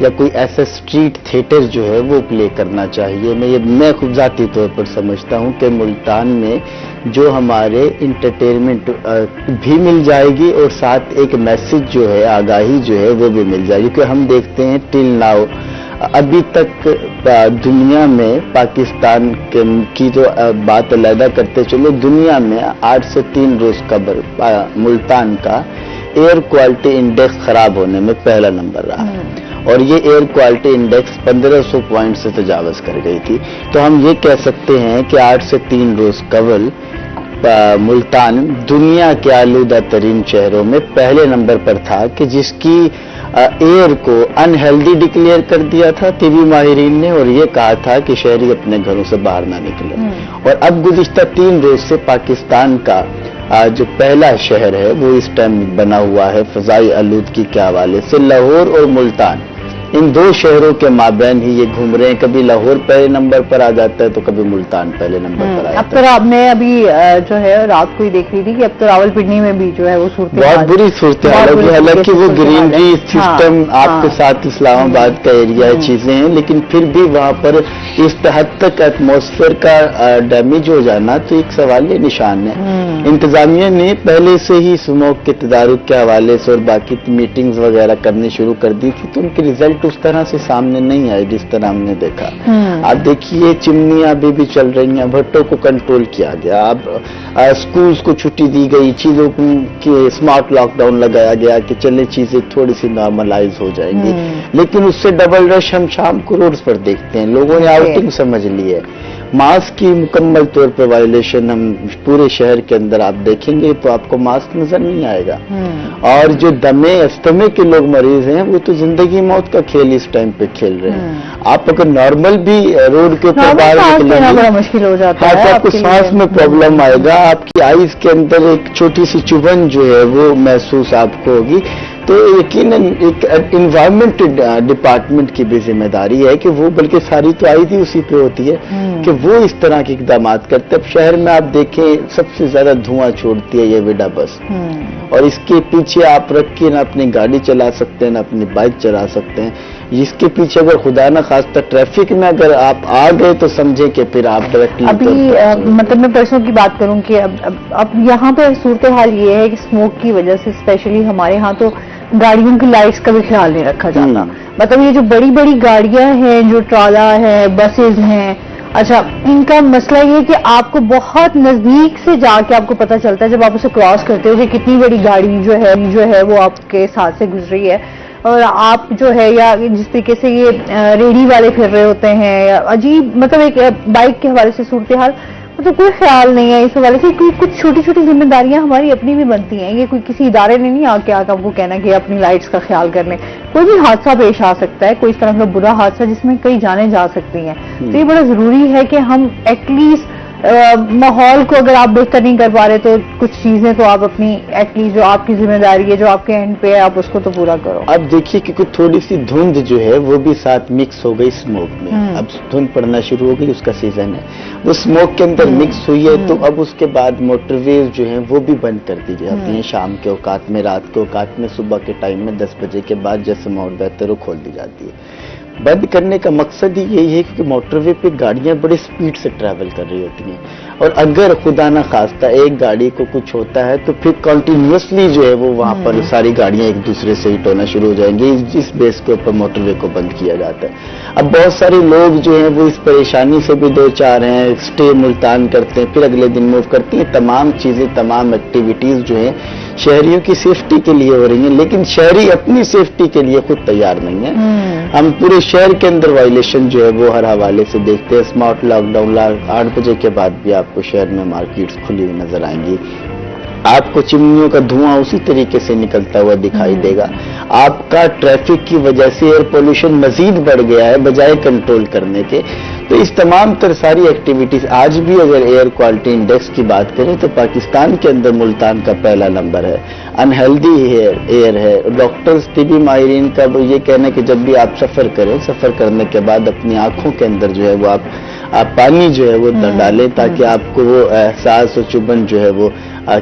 یا کوئی ایسا اسٹریٹ تھیٹر جو ہے وہ پلے کرنا چاہیے. میں خود ذاتی طور پر سمجھتا ہوں کہ ملتان میں جو ہمارے انٹرٹینمنٹ بھی مل جائے گی اور ساتھ ایک میسج جو ہے، آگاہی جو ہے وہ بھی مل جائے گی. کیونکہ ہم دیکھتے ہیں ٹل ناؤ ابھی تک دنیا میں پاکستان کی جو بات علیحدہ کرتے چلے، دنیا میں 8 سے 3 روز قبل ملتان کا ایئر کوالٹی انڈیکس خراب ہونے میں پہلا نمبر رہا، اور یہ ایئر کوالٹی انڈیکس 1500 پوائنٹ سے تجاوز کر گئی تھی. تو ہم یہ کہہ سکتے ہیں کہ 8 سے 3 روز قبل ملتان دنیا کے آلودہ ترین شہروں میں پہلے نمبر پر تھا، کہ جس کی ایئر کو انہیلدی ڈکلیئر کر دیا تھا طبی ماہرین نے، اور یہ کہا تھا کہ شہری اپنے گھروں سے باہر نہ نکلیں. اور اب گزشتہ 3 روز سے پاکستان کا جو پہلا شہر ہے وہ اس ٹائم بنا ہوا ہے فضائی آلودگی کے حوالے سے. لاہور اور ملتان، ان 2 شہروں کے مابین ہی یہ گھوم رہے ہیں. کبھی لاہور پہلے نمبر پر آ جاتا ہے تو کبھی ملتان پہلے نمبر پر آ اب جاتا ہے. تو میں ابھی جو ہے رات کو ہی دیکھ رہی تھی کہ اب تو راولپنڈی میں بھی جو ہے وہ صورت بہت بری صورتحال ہے. حالانکہ وہ گرینری سسٹم آپ کے ساتھ اسلام آباد کا ایریا چیزیں ہیں، لیکن پھر بھی وہاں پر اس حد تک ایٹماسفیئر کا ڈیمیج ہو جانا تو ایک سوال یہ نشان ہے. انتظامیہ نے پہلے سے ہی اسموک کے تدارک کے حوالے سے اور باقی میٹنگز وغیرہ کرنی شروع کر دی تھی، تو ان کے ریزلٹ اس طرح سے سامنے نہیں آئے جس طرح ہم نے دیکھا. آپ دیکھیے چمنیاں ابھی بھی چل رہی ہیں، بھٹوں کو کنٹرول کیا گیا، اب اسکولز کو چھٹی دی گئی، چیزوں کی اسمارٹ لاک ڈاؤن لگایا گیا کہ چلے چیزیں تھوڑی سی نارملائز ہو جائیں گی. لیکن اس سے ڈبل رش ہم شام کو روڈز پر دیکھتے ہیں. لوگوں نے آؤٹنگ سمجھ لی ہے. ماسک کی مکمل طور پر وائلیشن ہم پورے شہر کے اندر آپ دیکھیں گے تو آپ کو ماسک نظر نہیں آئے گا. اور جو دمے استمے کے لوگ مریض ہیں وہ تو زندگی موت کا کھیل اس ٹائم پہ کھیل رہے ہیں. آپ اگر نارمل بھی روڈ کے اوپر باہر نکلیں بڑا مشکل ہو جاتا ہے، تو آپ کو سانس میں پرابلم آئے گا. آپ کی آئیز کے اندر ایک چھوٹی سی چبھن جو ہے وہ محسوس آپ کو ہوگی. تو یقیناً ایک انوائرمنٹ ڈپارٹمنٹ کی بھی ذمہ داری ہے کہ وہ، بلکہ ساری تو آئی تھی اسی پہ ہوتی ہے کہ وہ اس طرح کے اقدامات کرتے. اب شہر میں آپ دیکھیں سب سے زیادہ دھواں چھوڑتی ہے یہ وڈا بس، اور اس کے پیچھے آپ رکھ کے نہ اپنی گاڑی چلا سکتے ہیں نہ اپنی بائک چلا سکتے ہیں. جس کے پیچھے اگر خدا نہ خواستہ ٹریفک میں اگر آپ آ گئے تو سمجھیں کہ پھر آپ ڈائریکٹلی ابھی مطلب میں پرسوں کی بات کروں کہ اب یہاں پہ صورتحال یہ ہے کہ اسموک کی وجہ سے اسپیشلی ہمارے ہاں تو گاڑیوں کی لائٹس کا بھی خیال نہیں رکھا جاتا. مطلب یہ جو بڑی بڑی گاڑیاں ہیں، جو ٹرالا ہے، بسز ہیں، اچھا ان کا مسئلہ یہ ہے کہ آپ کو بہت نزدیک سے جا کے آپ کو پتہ چلتا ہے جب آپ اسے کراس کرتے ہو کہ کتنی بڑی گاڑی جو ہے وہ آپ کے ساتھ سے گزری ہے. اور آپ جو ہے یا جس طریقے سے یہ ریڑھی والے پھر رہے ہوتے ہیں یا عجیب، مطلب ایک بائک کے حوالے سے صورتحال مطلب کوئی خیال نہیں ہے اس حوالے سے. کچھ چھوٹی چھوٹی ذمہ داریاں ہماری اپنی بھی بنتی ہیں. یہ کوئی کسی ادارے نے نہیں آ کے آپ کو کہنا کہ اپنی لائٹس کا خیال کر لیں. کوئی بھی حادثہ پیش آ سکتا ہے، کوئی اس طرح کا برا حادثہ جس میں کئی جانیں جا سکتی ہیں. تو یہ بڑا ضروری ہے کہ ہم ایٹ لیسٹ ماحول کو اگر آپ بہتر نہیں کر پا رہے تو کچھ چیزیں تو آپ اپنی ایٹ لیسٹ جو آپ کی ذمہ داری ہے، جو آپ کے اینڈ پہ ہے، آپ اس کو تو پورا کرو. اب دیکھیے کہ کچھ تھوڑی سی دھند جو ہے وہ بھی ساتھ مکس ہو گئی اسموک میں. اب دھند پڑنا شروع ہو گئی، اس کا سیزن ہے، وہ اسموک کے اندر مکس ہوئی ہے. تو اب اس کے بعد موٹر ویز جو ہیں وہ بھی بند کر دی جاتی ہیں شام کے اوقات میں، رات کے اوقات میں، صبح کے ٹائم میں 10 بجے کے بعد جیسے ماحول بہتر ہو کھول دی جاتی ہے. بند کرنے کا مقصد ہی یہی ہے کہ موٹر وے پہ گاڑیاں بڑی سپیڈ سے ٹریول کر رہی ہوتی ہیں، اور اگر خدا نہ خواستہ ایک گاڑی کو کچھ ہوتا ہے تو پھر کنٹینیوسلی جو ہے وہ وہاں پر ساری گاڑیاں ایک دوسرے سے ہٹ ہونا شروع ہو جائیں گی. جس بیس کے اوپر موٹر وے کو بند کیا جاتا ہے. اب بہت سارے لوگ جو ہیں وہ اس پریشانی سے بھی دو چار ہیں، اسٹے ملتان کرتے ہیں، پھر اگلے دن موو کرتے ہیں. تمام چیزیں، تمام ایکٹیویٹیز جو ہیں شہریوں کی سیفٹی کے لیے ہو رہی ہیں، لیکن شہری اپنی سیفٹی کے لیے خود تیار نہیں ہے. ہم پورے شہر کے اندر وائلیشن جو ہے وہ ہر حوالے سے دیکھتے ہیں. اسمارٹ لاک ڈاؤن 8 بجے کے بعد بھی آپ کو شہر میں مارکیٹس کھلی ہوئی نظر آئیں گی. آپ کو چمنیوں کا دھواں اسی طریقے سے نکلتا ہوا دکھائی دے گا. آپ کا ٹریفک کی وجہ سے ایئر پولوشن مزید بڑھ گیا ہے بجائے کنٹرول کرنے کے. تو اس تمام تر ساری ایکٹیویٹیز آج بھی اگر ایئر کوالٹی انڈیکس کی بات کریں تو پاکستان کے اندر ملتان کا پہلا نمبر ہے. انہیلدی ایئر ہے. ڈاکٹرز، طبی ماہرین کا وہ یہ کہنا ہے کہ جب بھی آپ سفر کریں، سفر کرنے کے بعد اپنی آنکھوں کے اندر جو ہے وہ آپ پانی جو ہے وہ ڈالیں تاکہ آپ کو وہ احساس و چبھن جو ہے وہ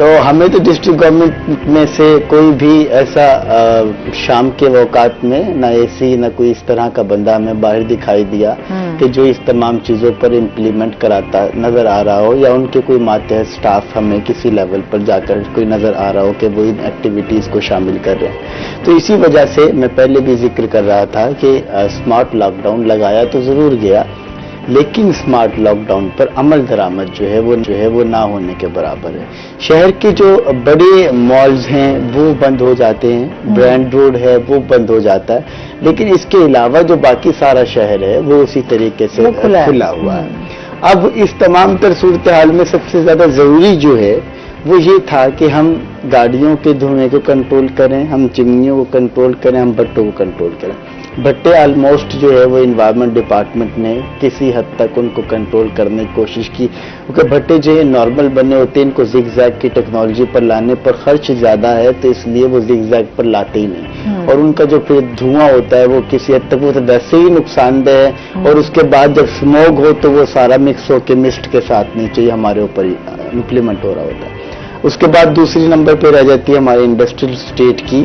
تو ہمیں تو ڈسٹرکٹ گورنمنٹ میں سے کوئی بھی ایسا شام کے اوقات میں نہ اے سی نہ کوئی اس طرح کا بندہ ہمیں باہر دکھائی دیا کہ جو اس تمام چیزوں پر امپلیمنٹ کراتا نظر آ رہا ہو، یا ان کے کوئی ماتحت سٹاف ہمیں کسی لیول پر جا کر کوئی نظر آ رہا ہو کہ وہ ان ایکٹیویٹیز کو شامل کر رہے ہیں۔ تو اسی وجہ سے میں پہلے بھی ذکر کر رہا تھا کہ اسمارٹ لاک ڈاؤن لگایا تو ضرور گیا، لیکن اسمارٹ لاک ڈاؤن پر عمل درآمد جو ہے وہ نہ ہونے کے برابر ہے۔ شہر کے جو بڑے مالز ہیں وہ بند ہو جاتے ہیں، برانڈ روڈ ہے وہ بند ہو جاتا ہے، لیکن اس کے علاوہ جو باقی سارا شہر ہے وہ اسی طریقے سے کھلا ہوا ہے۔ اب اس تمام تر صورتحال میں سب سے زیادہ ضروری جو ہے وہ یہ تھا کہ ہم گاڑیوں کے دھوئیں کو کنٹرول کریں، ہم چمنیوں کو کنٹرول کریں، ہم بھٹوں کو کنٹرول کریں۔ بھٹے آلموسٹ جو ہے وہ انوائرمنٹ ڈپارٹمنٹ نے کسی حد تک ان کو کنٹرول کرنے کی کوشش کی، کیونکہ بھٹے جو ہے نارمل بنے ہوتے ہیں، ان کو زگ زیگ کی ٹیکنالوجی پر لانے پر خرچ زیادہ ہے، تو اس لیے وہ زگ زیگ پر لاتے ہی نہیں، اور ان کا جو پھر دھواں ہوتا ہے وہ کسی حد تک وہ تو ویسے ہی نقصان دہ ہے، اور اس کے بعد جب اسموگ ہو تو وہ سارا مکس ہو کے مسٹ کے ساتھ نیچے ہی ہمارے اوپر ہی امپلیمنٹ ہو رہا ہوتا ہے۔ اس کے بعد دوسری نمبر پہ رہ جاتی ہے ہمارے انڈسٹریل اسٹیٹ کی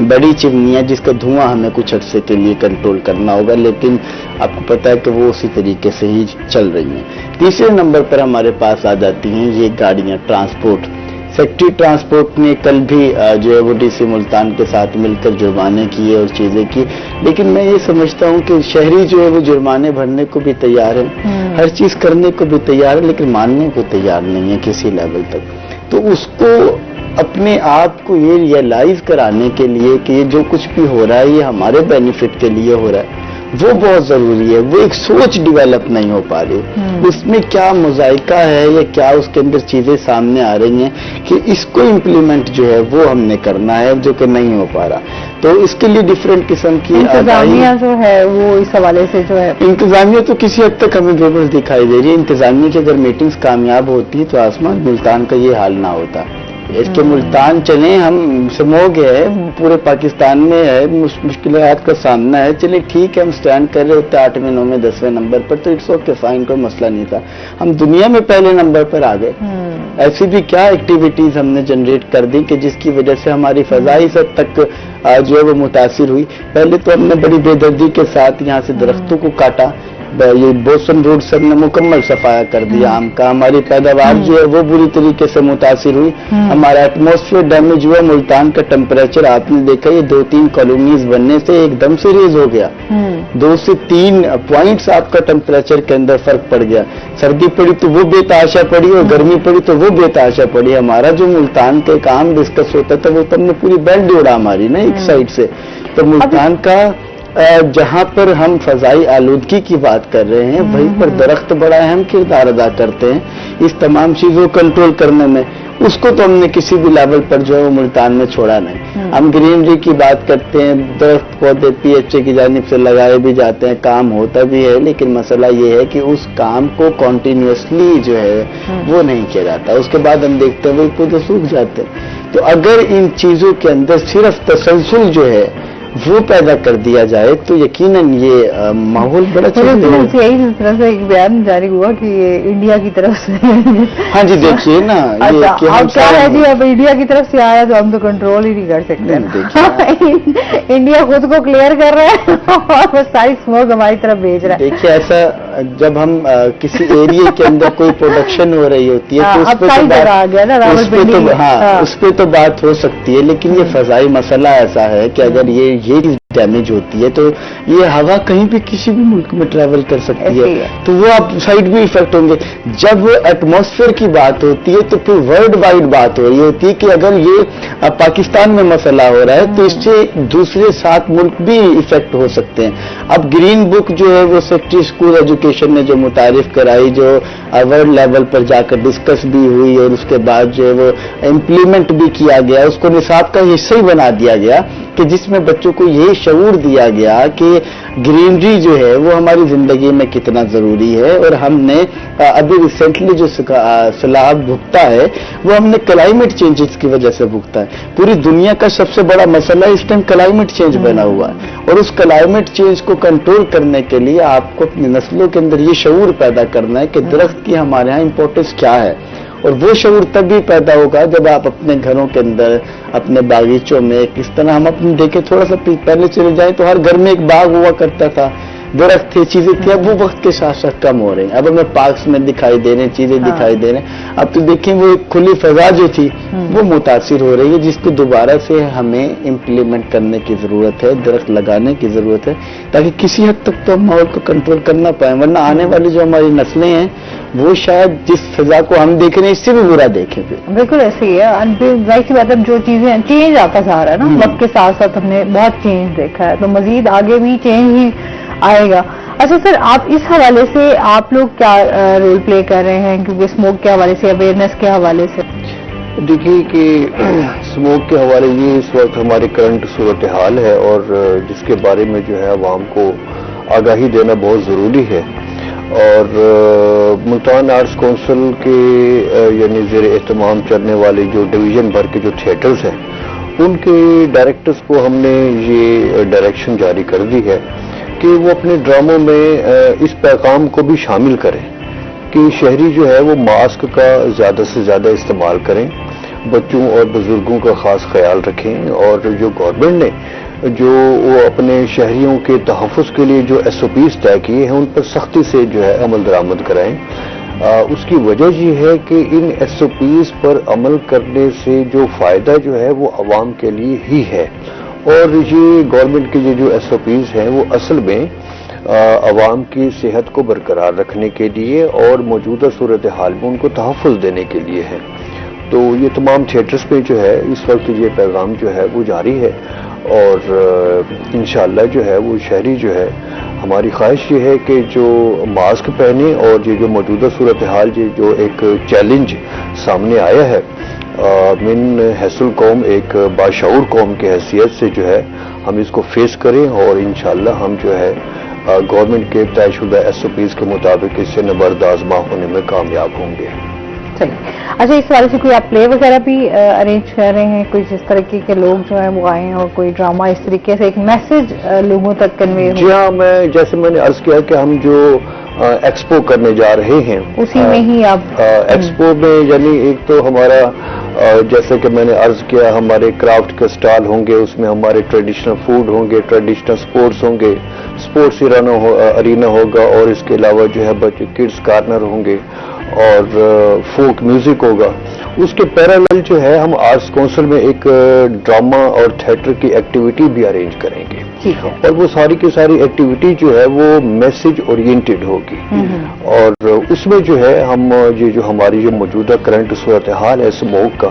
بڑی چمنیاں، جس کا دھواں ہمیں کچھ عرصے کے لیے کنٹرول کرنا ہوگا، لیکن آپ کو پتا ہے کہ وہ اسی طریقے سے ہی چل رہی ہیں۔ تیسرے نمبر پر ہمارے پاس آ جاتی ہیں یہ گاڑیاں، ٹرانسپورٹ۔ سیکٹری ٹرانسپورٹ نے کل بھی جو ہے وہ ڈی سی ملتان کے ساتھ مل کر جرمانے کیے اور چیزیں کی، لیکن میں یہ سمجھتا ہوں کہ شہری جو ہے وہ جرمانے بھرنے کو بھی تیار ہے، ہر چیز کرنے کو بھی تیار ہے، لیکن ماننے کو تیار نہیں ہے کسی لیول تک۔ تو اس کو اپنے آپ کو یہ ریئلائز کرانے کے لیے کہ یہ جو کچھ بھی ہو رہا ہے یہ ہمارے بینیفٹ کے لیے ہو رہا ہے، وہ بہت ضروری ہے۔ وہ ایک سوچ ڈیولپ نہیں ہو پا رہی، اس میں کیا مذائقہ ہے یا کیا اس کے اندر چیزیں سامنے آ رہی ہیں کہ اس کو امپلیمنٹ جو ہے وہ ہم نے کرنا ہے، جو کہ نہیں ہو پا رہا۔ تو اس کے لیے ڈفرینٹ قسم کی انتظامیہ جو ہے وہ اس حوالے سے جو ہے انتظامیہ تو کسی حد تک ہمیں بےبس دکھائی دے رہی ہے۔ انتظامیہ کی اگر میٹنگز کامیاب ہوتی تو آسمان ملتان کا یہ حال نہ ہوتا۔ اس کے ملتان چلیں، ہم سموگ ہے پورے پاکستان میں ہے، مشکلات کا سامنا ہے، چلیں ٹھیک ہے ہم سٹینڈ کر رہے ہوتے 8ویں 9ویں 10ویں نمبر پر تو اٹس اوکے فائن، کوئی مسئلہ نہیں تھا، ہم دنیا میں پہلے نمبر پر آ گئے۔ ایسی بھی کیا ایکٹیویٹیز ہم نے جنریٹ کر دی کہ جس کی وجہ سے ہماری فضائی حد تک جو ہے وہ متاثر ہوئی۔ پہلے تو ہم نے بڑی بے دردی کے ساتھ یہاں سے درختوں کو کاٹا، یہ بوسن روڈ سب نے مکمل صفایا کر دیا آم کا، ہماری پیداوار جو ہے وہ بری طریقے سے متاثر ہوئی، ہمارا ایٹماسفیئر ڈیمیج ہوا، ملتان کا ٹیمپریچر آپ نے دیکھا یہ 2-3 کالونیز بننے سے ایک دم سے ریز ہو گیا، 2 سے 3 پوائنٹس آپ کا ٹیمپریچر کے اندر فرق پڑ گیا۔ سردی پڑی تو وہ بے تحاشا پڑی اور گرمی پڑی تو وہ بے تحاشا پڑی۔ ہمارا جو ملتان کے کام ڈسکس ہوتا تھا وہ تم نے پوری بیلٹ اڑا ہماری نا ایک سائڈ سے۔ تو ملتان کا جہاں پر ہم فضائی آلودگی کی بات کر رہے ہیں وہیں پر درخت بڑا اہم کردار ادا کرتے ہیں اس تمام چیزوں کو کنٹرول کرنے میں، اس کو تو ہم نے کسی بھی لیول پر جو ہے وہ ملتان میں چھوڑا نہیں۔ ہم گرینری کی بات کرتے ہیں، درخت پودے پی ایچ اے کی جانب سے لگائے بھی جاتے ہیں، کام ہوتا بھی ہے، لیکن مسئلہ یہ ہے کہ اس کام کو کنٹینیوسلی جو ہے وہ نہیں کیا جاتا، اس کے بعد ہم دیکھتے ہیں وہ پودے سوکھ جاتے ہیں۔ تو اگر ان چیزوں کے اندر صرف تسلسل جو ہے وہ پیدا کر دیا جائے تو یقیناً یہ ماحول بڑا یہی طرح سے ایک بیان جاری ہوا کہ یہ انڈیا کی طرف سے ہاں جی دیکھیے نا اب کیا ہے جی، اب انڈیا کی طرف سے آیا تو ہم تو کنٹرول ہی نہیں کر سکتے، انڈیا خود کو کلیئر کر رہا ہے اور ساری اسموگ ہماری طرف بھیج رہا ہے۔ دیکھیے ایسا جب ہم کسی ایریے کے اندر کوئی پروڈکشن ہو رہی ہوتی ہے تو اس پہ تو بات ہو سکتی ہے، لیکن یہ فضائی مسئلہ ایسا ہے کہ اگر یہ ڈیمیج ہوتی ہے تو یہ ہوا کہیں بھی کسی بھی ملک میں ٹریول کر سکتی ہے، تو وہ آپ سائڈ بھی افیکٹ ہوں گے۔ جب ایٹماسفیئر کی بات ہوتی ہے تو پھر ورلڈ وائڈ بات ہو رہی ہوتی ہے کہ اگر یہ پاکستان میں مسئلہ ہو رہا ہے تو اس سے دوسرے 7 ملک بھی افیکٹ ہو سکتے ہیں۔ اب گرین بک جو ہے وہ سیکٹری اسکول ایجوکیشن نے جو متعارف کرائی، جو ورلڈ لیول پر جا کر ڈسکس بھی ہوئی اور اس کے بعد جو ہے وہ امپلیمنٹ بھی کیا گیا، اس کو نصاب کا حصہ ہی بنا دیا گیا کہ جس میں بچوں کو یہ شعور دیا گیا کہ گرینری جو ہے وہ ہماری زندگی میں کتنا ضروری ہے۔ اور ہم نے ابھی ریسنٹلی جو سیلاب بھگتا ہے وہ ہم نے کلائمیٹ چینجز کی وجہ سے بھگتا ہے۔ پوری دنیا کا سب سے بڑا مسئلہ اس ٹائم کلائمیٹ چینج بنا ہوا ہے، اور اس کلائمیٹ چینج کو کنٹرول کرنے کے لیے آپ کو اپنی نسلوں کے اندر یہ شعور پیدا کرنا ہے کہ درخت کی ہمارے ہاں امپورٹنس کیا ہے، اور وہ شعور تب بھی پیدا ہوگا جب آپ اپنے گھروں کے اندر، اپنے باغیچوں میں، کس طرح ہم اپنے دیکھیں تھوڑا سا پہلے چلے جائیں تو ہر گھر میں ایک باغ ہوا کرتا تھا، درخت تھے، چیزیں تھیں، اب وہ وقت کے ساتھ ساتھ کم ہو رہے ہیں. اب ہمیں پارکس میں دکھائی دے رہے ہیں، چیزیں دکھائی دے رہے ہیں. اب تو دیکھیں وہ ایک کھلی فضا جو تھی وہ متاثر ہو رہی ہے، جس کو دوبارہ سے ہمیں امپلیمنٹ کرنے کی ضرورت ہے، درخت لگانے کی ضرورت ہے، تاکہ کسی حد تک تو ہم ماحول کو کنٹرول کرنا پائیں. ورنہ آنے والی جو ہماری نسلیں ہیں وہ شاید جس فضا کو ہم دیکھ رہے ہیں اس سے بھی برا دیکھیں. بالکل ایسے ہی ہے، ظاہر سی بات ہے جو چیزیں چینج آتا جا رہا ہے نا وقت کے ساتھ ساتھ، ہم نے بہت چینج دیکھا ہے، تو مزید آگے بھی چینج ہی آئے گا. اچھا سر، آپ اس حوالے سے آپ لوگ کیا رول پلے کر رہے ہیں، کیونکہ اسموک کے حوالے سے، اویئرنیس کے حوالے سے؟ دیکھیے کہ اسموک کے حوالے یہ اس وقت ہماری کرنٹ صورتحال ہے، اور جس کے بارے میں جو ہے عوام کو آگاہی دینا بہت ضروری ہے. اور ملتان آرٹس کونسل کے یعنی زیر اہتمام چلنے والے جو ڈویژن بھر کے جو تھیٹرز ہیں، ان کے ڈائریکٹرز کو ہم نے یہ ڈائریکشن جاری کر دی ہے کہ وہ اپنے ڈراموں میں اس پیغام کو بھی شامل کریں کہ شہری جو ہے وہ ماسک کا زیادہ سے زیادہ استعمال کریں، بچوں اور بزرگوں کا خاص خیال رکھیں، اور جو گورنمنٹ نے جو وہ اپنے شہریوں کے تحفظ کے لیے جو SOPs طے کیے ہیں ان پر سختی سے جو ہے عمل درآمد کرائیں. اس کی وجہ یہ ہے کہ ان SOPs پر عمل کرنے سے جو فائدہ جو ہے وہ عوام کے لیے ہی ہے، اور یہ گورنمنٹ کے جو SOPs ہیں وہ اصل میں عوام کی صحت کو برقرار رکھنے کے لیے اور موجودہ صورتحال میں ان کو تحفظ دینے کے لیے ہے. تو یہ تمام تھیٹرز پہ جو ہے اس وقت یہ پیغام جو ہے وہ جاری ہے، اور انشاءاللہ جو ہے وہ شہری جو ہے، ہماری خواہش یہ ہے کہ جو ماسک پہنے، اور یہ جو موجودہ صورتحال یہ جو ایک چیلنج سامنے آیا ہے من حیث القوم، ایک باشعور قوم کی حیثیت سے جو ہے ہم اس کو فیس کریں، اور انشاءاللہ ہم جو ہے گورنمنٹ کے طے شدہ SOPs کے مطابق اس سے نبرد آزما ہونے میں کامیاب ہوں گے. چلیے، اچھا اس والے سے کوئی آپ پلے وغیرہ بھی ارینج کر رہے ہیں، کوئی جس طریقے کے لوگ جو ہیں وہ آئے ہیں اور کوئی ڈرامہ اس طریقے سے ایک میسج لوگوں تک کنوے ہو؟ جی ہاں، جیسے میں نے عرض کیا کہ ہم جو ایکسپو کرنے جا رہے ہیں اسی میں ہی آپ ایکسپو میں، یعنی ایک تو ہمارا جیسے کہ میں نے عرض کیا ہمارے کرافٹ کے سٹال ہوں گے، اس میں ہمارے ٹریڈیشنل فوڈ ہوں گے، ٹریڈیشنل سپورٹس ہوں گے، سپورٹس ارینا ہوگا، اور اس کے علاوہ جو ہے بچے کڈس کارنر ہوں گے، اور فوک میوزک ہوگا. اس کے پیرالل جو ہے ہم آرٹس کونسل میں ایک ڈرامہ اور تھیٹر کی ایکٹیویٹی بھی ارینج کریں گے، اور وہ ساری کی ساری ایکٹیویٹی جو ہے وہ میسج اورینٹڈ ہوگی. اور اس میں جو ہے ہم یہ جو ہماری جو موجودہ کرنٹ صورتحال ہے اسموک کا،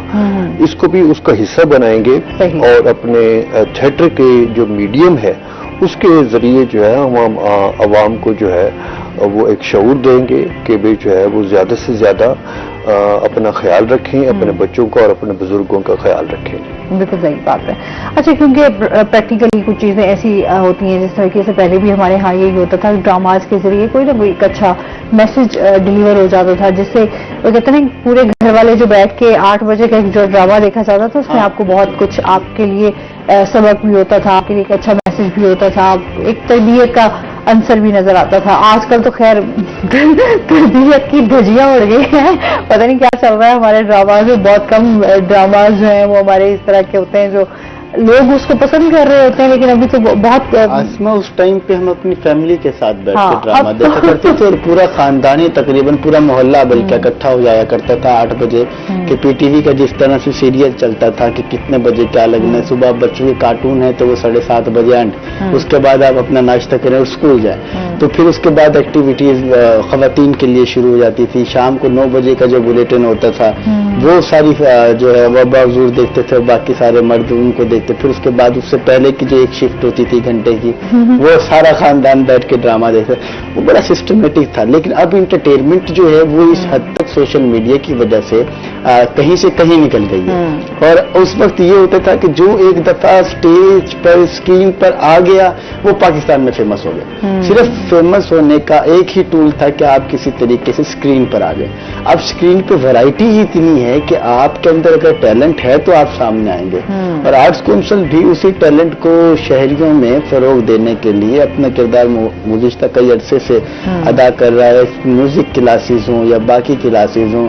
اس کو بھی اس کا حصہ بنائیں گے، اور اپنے تھیٹر کے جو میڈیم ہے اس کے ذریعے جو ہے ہم عوام کو جو ہے وہ ایک شعور دیں گے کہ بھی جو ہے وہ زیادہ سے زیادہ اپنا خیال رکھیں، اپنے بچوں کا اور اپنے بزرگوں کا خیال رکھیں. بالکل صحیح بات ہے. اچھا، کیونکہ پریکٹیکلی کچھ چیزیں ایسی ہوتی ہیں جس طریقے سے پہلے بھی ہمارے ہاں یہی ہوتا تھا، ڈراماز کے ذریعے کوئی نہ کوئی ایک اچھا میسج ڈلیور ہو جاتا تھا، جس سے وہ کہتے ہیں پورے گھر والے جو بیٹھ کے 8 بجے کا جو ڈرامہ دیکھا جاتا تھا اس میں آپ کو بہت کچھ آپ کے لیے سبق بھی ہوتا تھا، آپ کے لیے ایک اچھا میسج بھی ہوتا تھا، ایک تربیت کا عنصر بھی نظر آتا تھا. آج کل تو خیر تربیت کی دھجیاں اڑ گئی ہیں، پتہ نہیں کیا چل رہا ہے ہمارے ڈراماز میں. بہت کم ڈراماز جو ہیں وہ ہمارے اس طرح کے ہوتے ہیں جو لوگ اس کو پسند کر رہے ہوتے ہیں، لیکن ابھی تو بہت اس ٹائم پہ ہم اپنی فیملی کے ساتھ بیٹھ کے ڈرامہ دیکھا کرتے تھے، اور پورا خاندانی تقریباً پورا محلہ بلکہ اکٹھا ہو جایا کرتا تھا 8 بجے کہ PTV کا جس طرح سے سیریل چلتا تھا کہ کتنے بجے کیا لگنا ہے. صبح بچوں کے کارٹون ہے تو وہ 7:30 بجے اینڈ، اس کے بعد آپ اپنا ناشتہ کریں اور اسکول جائیں. تو پھر اس کے بعد ایکٹیویٹیز خواتین کے لیے شروع ہو جاتی تھی. شام کو 9 بجے کا جو بلیٹن ہوتا تھا وہ ساری جو ہے وہ حضور دیکھتے تھے، باقی سارے مرد ان کو دیکھتے. پھر اس کے بعد اس سے پہلے کی جو ایک شفٹ ہوتی تھی گھنٹے کی، وہ سارا خاندان بیٹھ کے ڈرامہ دیکھتے. وہ بڑا سسٹمیٹک تھا. لیکن اب انٹرٹینمنٹ جو ہے وہ اس حد تک سوشل میڈیا کی وجہ سے کہیں سے کہیں نکل گئی ہے. اور اس وقت یہ ہوتا تھا کہ جو ایک دفعہ اسٹیج پر اسکرین پر آ گیا وہ پاکستان میں فیمس ہو گیا. صرف فیمس ہونے کا ایک ہی ٹول تھا کہ آپ کسی طریقے سے اسکرین پر آ گئے. اب اسکرین پہ ورائٹی ہی اتنی ہے کہ آپ کے اندر اگر ٹیلنٹ ہے تو آپ سامنے آئیں گے. اور آرٹس کونسل بھی اسی ٹیلنٹ کو شہریوں میں فروغ دینے کے لیے اپنا کردار گزشتہ کئی عرصے سے ادا کر رہا ہے. میوزک کلاسز ہوں یا باقی کلاسز ہوں،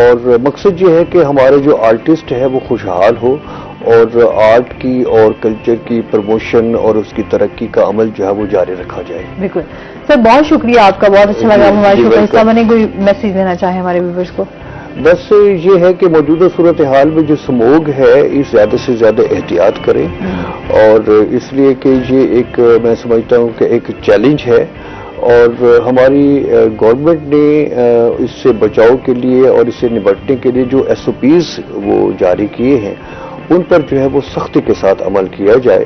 اور مقصد یہ ہے کہ ہمارے جو آرٹسٹ ہے وہ خوشحال ہو اور آرٹ کی اور کلچر کی پروموشن اور اس کی ترقی کا عمل جو ہے وہ جاری رکھا جائے. بالکل سر، بہت شکریہ آپ کا، بہت اچھا لگا ہمارے جی، شو کا welcome. حصہ بنے. کوئی میسج دینا چاہیں ہمارے ویورز کو؟ بس یہ ہے کہ موجودہ صورتحال میں جو سموگ ہے اس زیادہ سے زیادہ احتیاط کریں، اور اس لیے کہ یہ ایک میں سمجھتا ہوں کہ ایک چیلنج ہے، اور ہماری گورنمنٹ نے اس سے بچاؤ کے لیے اور اس سے نمٹنے کے لیے جو SOPs وہ جاری کیے ہیں ان پر جو ہے وہ سختی کے ساتھ عمل کیا جائے.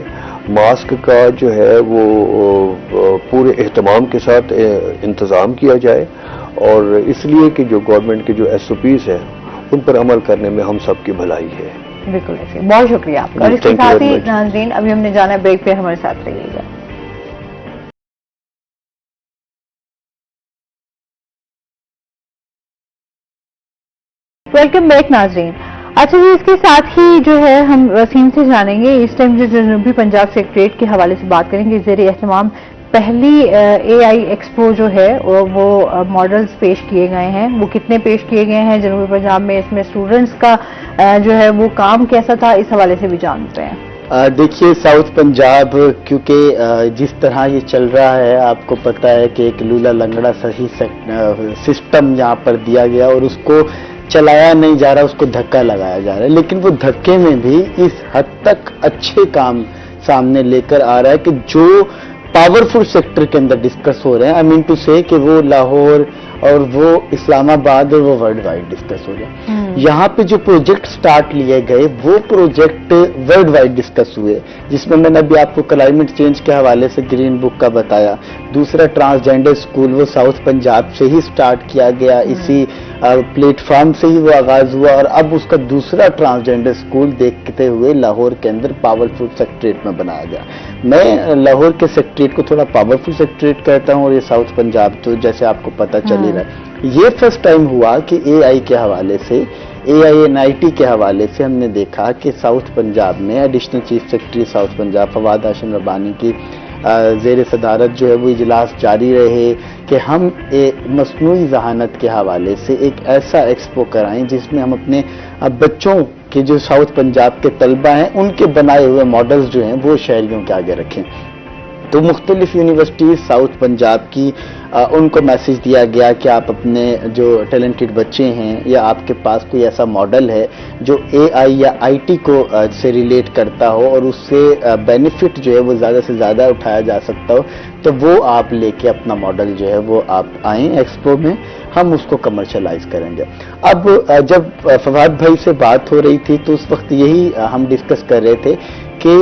ماسک کا جو ہے وہ پورے اہتمام کے ساتھ انتظام کیا جائے، اور اس لیے کہ جو گورنمنٹ کے جو SOPs ہیں ان پر عمل کرنے میں ہم سب کی بھلائی ہے. بالکل ایسے. بہت شکریہ آپ کا. اور اس کے Thank you ساتھ very ہی much. ناظرین ابھی ہم نے جانا ہے بریک پہ، ہمارے ساتھ رہیے گا. ویلکم بیک ناظرین. اچھا جی، اس کے ساتھ ہی جو ہے ہم وسیم سے جانیں گے اس ٹائم جو جنوبی پنجاب سیکریٹریٹ کے حوالے سے بات کریں گے. زیر اہتمام پہلی AI ایکسپو جو ہے وہ ماڈلز پیش کیے گئے ہیں. وہ کتنے پیش کیے گئے ہیں جنوبی پنجاب میں، اس میں اسٹوڈنٹس کا جو ہے وہ کام کیسا تھا، اس حوالے سے بھی جانتے ہیں. دیکھیے ساؤتھ پنجاب کیونکہ جس طرح یہ چل رہا ہے آپ کو پتا ہے کہ ایک لولا لنگڑا صحیح سسٹم یہاں پر دیا گیا اور اس کو چلایا نہیں جا رہا، اس کو دھکا لگایا جا رہا ہے. لیکن وہ دھکے میں بھی اس حد تک اچھے کام سامنے لے کر آ رہا ہے کہ جو پاورفل سیکٹر کے اندر ڈسکس ہو رہے ہیں، آئی مین ٹو سے کہ وہ لاہور اور وہ اسلام آباد اور وہ ورلڈ وائڈ ڈسکس ہو رہے ہیں. یہاں پہ جو پروجیکٹ سٹارٹ لیے گئے وہ پروجیکٹ ورلڈ وائڈ ڈسکس ہوئے، جس میں نے ابھی آپ کو کلائمیٹ چینج کے حوالے سے گرین بک کا بتایا. دوسرا ٹرانسجینڈر اسکول وہ ساؤتھ پنجاب سے ہی سٹارٹ کیا گیا، اسی پلیٹ فارم سے ہی وہ آغاز ہوا، اور اب اس کا دوسرا ٹرانسجینڈر اسکول دیکھتے ہوئے لاہور کے اندر پاورفل سیکٹریٹ میں بنایا گیا. میں لاہور کے سیکٹریٹ کو تھوڑا پاورفل سیکٹریٹ کہتا ہوں، اور یہ ساؤتھ پنجاب تو جیسے آپ کو پتہ چل ہی رہا ہے. یہ فرسٹ ٹائم ہوا کہ AI کے حوالے سے، AINIT کے حوالے سے ہم نے دیکھا کہ ساؤتھ پنجاب میں additional chief secretary south Punjab Fawad Hashim Rabbani کی زیر صدارت جو ہے وہ اجلاس جاری رہے کہ ہم مصنوعی ذہانت کے حوالے سے ایک ایسا ایکسپو کرائیں جس میں ہم اپنے بچوں کے جو ساؤتھ پنجاب کے طلبہ ہیں ان کے بنائے ہوئے ماڈلز جو ہیں وہ شہریوں کے آگے رکھیں. تو مختلف یونیورسٹیز ساؤتھ پنجاب کی ان کو میسج دیا گیا کہ آپ اپنے جو ٹیلنٹڈ بچے ہیں یا آپ کے پاس کوئی ایسا ماڈل ہے جو AI یا IT کو سے ریلیٹ کرتا ہو اور اس سے بینیفٹ جو ہے وہ زیادہ سے زیادہ اٹھایا جا سکتا ہو، تو وہ آپ لے کے اپنا ماڈل جو ہے وہ آپ آئیں ایکسپو میں، ہم اس کو کمرشلائز کریں گے. اب جب فواد بھائی سے بات ہو رہی تھی تو اس وقت یہی ہم ڈسکس کر رہے تھے کہ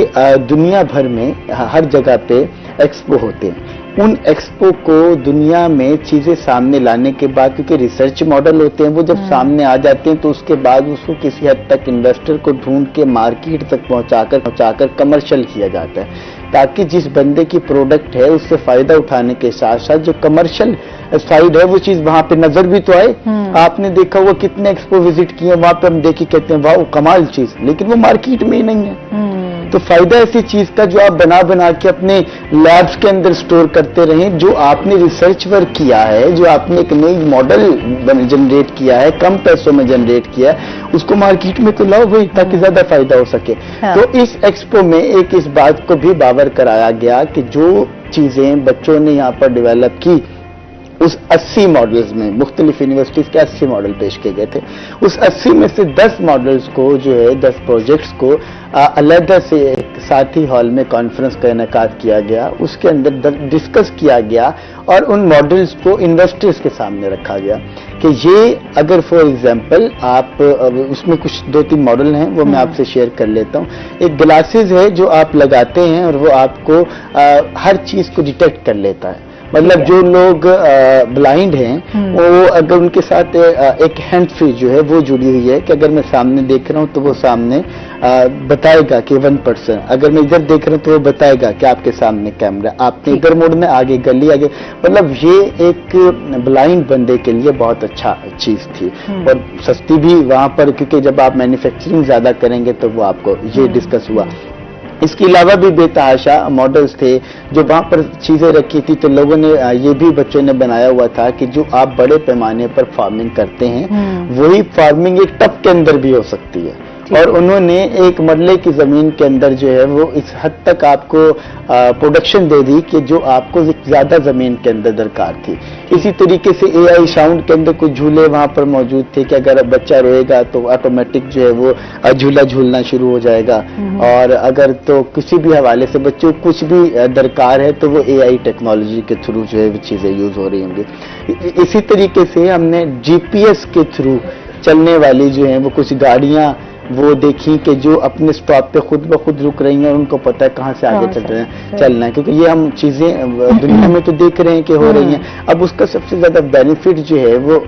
دنیا بھر میں ہر جگہ پہ ایکسپو ہوتے ہیں. ان ایکسپو کو دنیا میں چیزیں سامنے لانے کے بعد، کیونکہ ریسرچ ماڈل ہوتے ہیں، وہ جب سامنے آ جاتے ہیں تو اس کے بعد اس کو کسی حد تک انویسٹر کو ڈھونڈ کے مارکیٹ تک پہنچا کر کمرشل کیا جاتا ہے، تاکہ جس بندے کی پروڈکٹ ہے اس سے فائدہ اٹھانے کے ساتھ ساتھ جو کمرشل سائڈ ہے وہ چیز وہاں پہ نظر بھی تو آئے. آپ نے دیکھا ہوا کتنے ایکسپو وزٹ کیے، وہاں پہ ہم دیکھ کے کہتے ہیں واہ کمال چیز، لیکن وہ مارکیٹ میں ہی نہیں ہے. تو فائدہ ایسی چیز کا جو آپ بنا کے اپنے لیبس کے اندر سٹور کرتے رہیں، جو آپ نے ریسرچ ورک کیا ہے، جو آپ نے ایک نئی ماڈل جنریٹ کیا ہے، کم پیسوں میں جنریٹ کیا ہے، اس کو مارکیٹ میں تو لاؤ بھائی تاکہ زیادہ فائدہ ہو سکے. تو اس ایکسپو میں ایک اس بات کو بھی باور کرایا گیا کہ جو چیزیں بچوں نے یہاں پر ڈیولپ کی، اس 80 ماڈلز میں مختلف یونیورسٹیز کے 80 ماڈل پیش کیے گئے تھے. اس 80 میں سے 10 ماڈلز کو جو ہے 10 پروجیکٹس کو علیحدہ سے ایک ساتھی ہال میں کانفرنس کا انعقاد کیا گیا، اس کے اندر ڈسکس کیا گیا اور ان ماڈلز کو انویسٹرز کے سامنے رکھا گیا کہ یہ اگر فار ایگزامپل آپ اس میں کچھ 2-3 ماڈل ہیں وہ میں آپ سے شیئر کر لیتا ہوں. ایک گلاسز ہے جو آپ لگاتے ہیں اور وہ آپ کو ہر چیز کو ڈیٹیکٹ کر لیتا ہے. مطلب جو لوگ بلائنڈ ہیں وہ اگر ان کے ساتھ ایک ہینڈ فری جو ہے وہ جڑی ہوئی ہے کہ اگر میں سامنے دیکھ رہا ہوں تو وہ سامنے بتائے گا کہ 1%، اگر میں ادھر دیکھ رہا ہوں تو وہ بتائے گا کہ آپ کے سامنے کیمرہ، آپ نے ادھر موڑنا آگے گلی آگے. مطلب یہ ایک بلائنڈ بندے کے لیے بہت اچھا چیز تھی اور سستی بھی وہاں پر، کیونکہ جب آپ مینوفیکچرنگ زیادہ کریں گے تو وہ آپ کو یہ ڈسکس ہوا. اس کے علاوہ بھی بے تحاشا ماڈلز تھے جو وہاں پر چیزیں رکھی تھی، تو لوگوں نے یہ بھی بچوں نے بنایا ہوا تھا کہ جو آپ بڑے پیمانے پر فارمنگ کرتے ہیں وہی فارمنگ ایک ٹب کے اندر بھی ہو سکتی ہے، اور انہوں نے ایک مرلے کی زمین کے اندر جو ہے وہ اس حد تک آپ کو پروڈکشن دے دی کہ جو آپ کو زیادہ زمین کے اندر درکار تھی۔ اسی طریقے سے اے آئی ساؤنڈ کے اندر کچھ جھولے وہاں پر موجود تھے کہ اگر بچہ روئے گا تو آٹومیٹک جو ہے وہ جھولا جھولنا شروع ہو جائے گا، اور اگر تو کسی بھی حوالے سے بچوں کو کچھ بھی درکار ہے تو وہ اے آئی ٹیکنالوجی کے تھرو جو ہے وہ چیزیں یوز ہو رہی ہوں گی۔ اسی طریقے سے ہم نے جی پی ایس کے تھرو چلنے والی جو ہیں وہ کچھ گاڑیاں وہ دیکھی کہ جو اپنے سٹاپ پہ خود بخود رک رہی ہیں اور ان کو پتہ ہے کہاں سے آگے چلنا ہے، کیونکہ یہ ہم چیزیں دنیا میں تو دیکھ رہے ہیں کہ ہو رہی ہیں۔ اب اس کا سب سے زیادہ بینیفٹ جو ہے وہ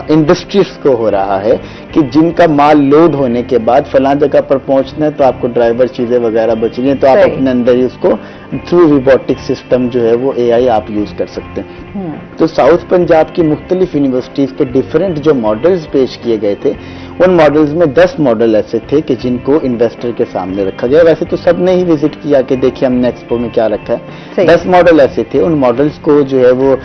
انڈسٹریز کو ہو رہا ہے کہ جن کا مال لوڈ ہونے کے بعد فلاں جگہ پر پہنچنا ہے تو آپ کو ڈرائیور چیزیں وغیرہ بچ رہی ہیں، تو آپ اپنے اندر ہی اس کو تھرو روبوٹک سسٹم جو ہے وہ اے آئی آپ یوز کر سکتے ہیں۔ تو ساؤتھ پنجاب کی مختلف یونیورسٹیز پہ ڈیفرنٹ جو ماڈلز پیش کیے گئے تھے، ان ماڈلز میں 10 ماڈل ایسے تھے کہ جن کو انویسٹر کے سامنے رکھا گیا۔ ویسے تو سب نے ہی وزٹ کیا کہ دیکھیں ہم نے ایکسپو میں کیا رکھا ہے، 10 ماڈل ایسے تھے، ان ماڈلز کو جو ہے وہ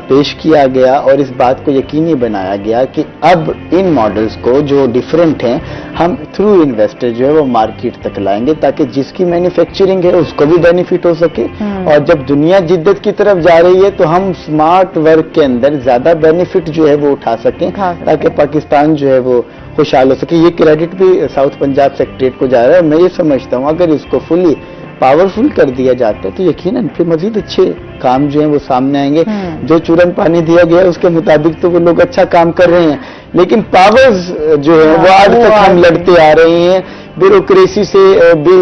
پیش کیا گیا اور اس بات کو یقینی بنایا گیا کہ اب ان ماڈلز کو جو ڈیفرنٹ ہیں ہم تھرو انویسٹر جو ہے وہ مارکیٹ تک لائیں گے تاکہ جس کی مینوفیکچرنگ ہے اس کو بھی بینیفٹ ہو سکے، اور جب دنیا جدت کی طرف جا رہی ہے تو ہم اسمارٹ ورک کے اندر زیادہ بینیفٹ جو ہے وہ اٹھا سکیں تاکہ پاکستان جو ہے وہ خوشحال ہو سکے۔ یہ کریڈٹ بھی ساؤتھ پنجاب سیکریٹریٹ کو جا رہا ہے۔ میں یہ سمجھتا ہوں اگر اس کو فلی پاورفل کر دیا جاتا ہے تو یقیناً پھر مزید اچھے کام جو ہیں وہ سامنے آئیں گے۔ جو چورن پانی دیا گیا ہے اس کے مطابق تو وہ لوگ اچھا کام کر رہے ہیں، لیکن پاورز جو ہے وہ آج تک ہم لڑتے آ رہے ہیں، بیوروکریسی سے بھی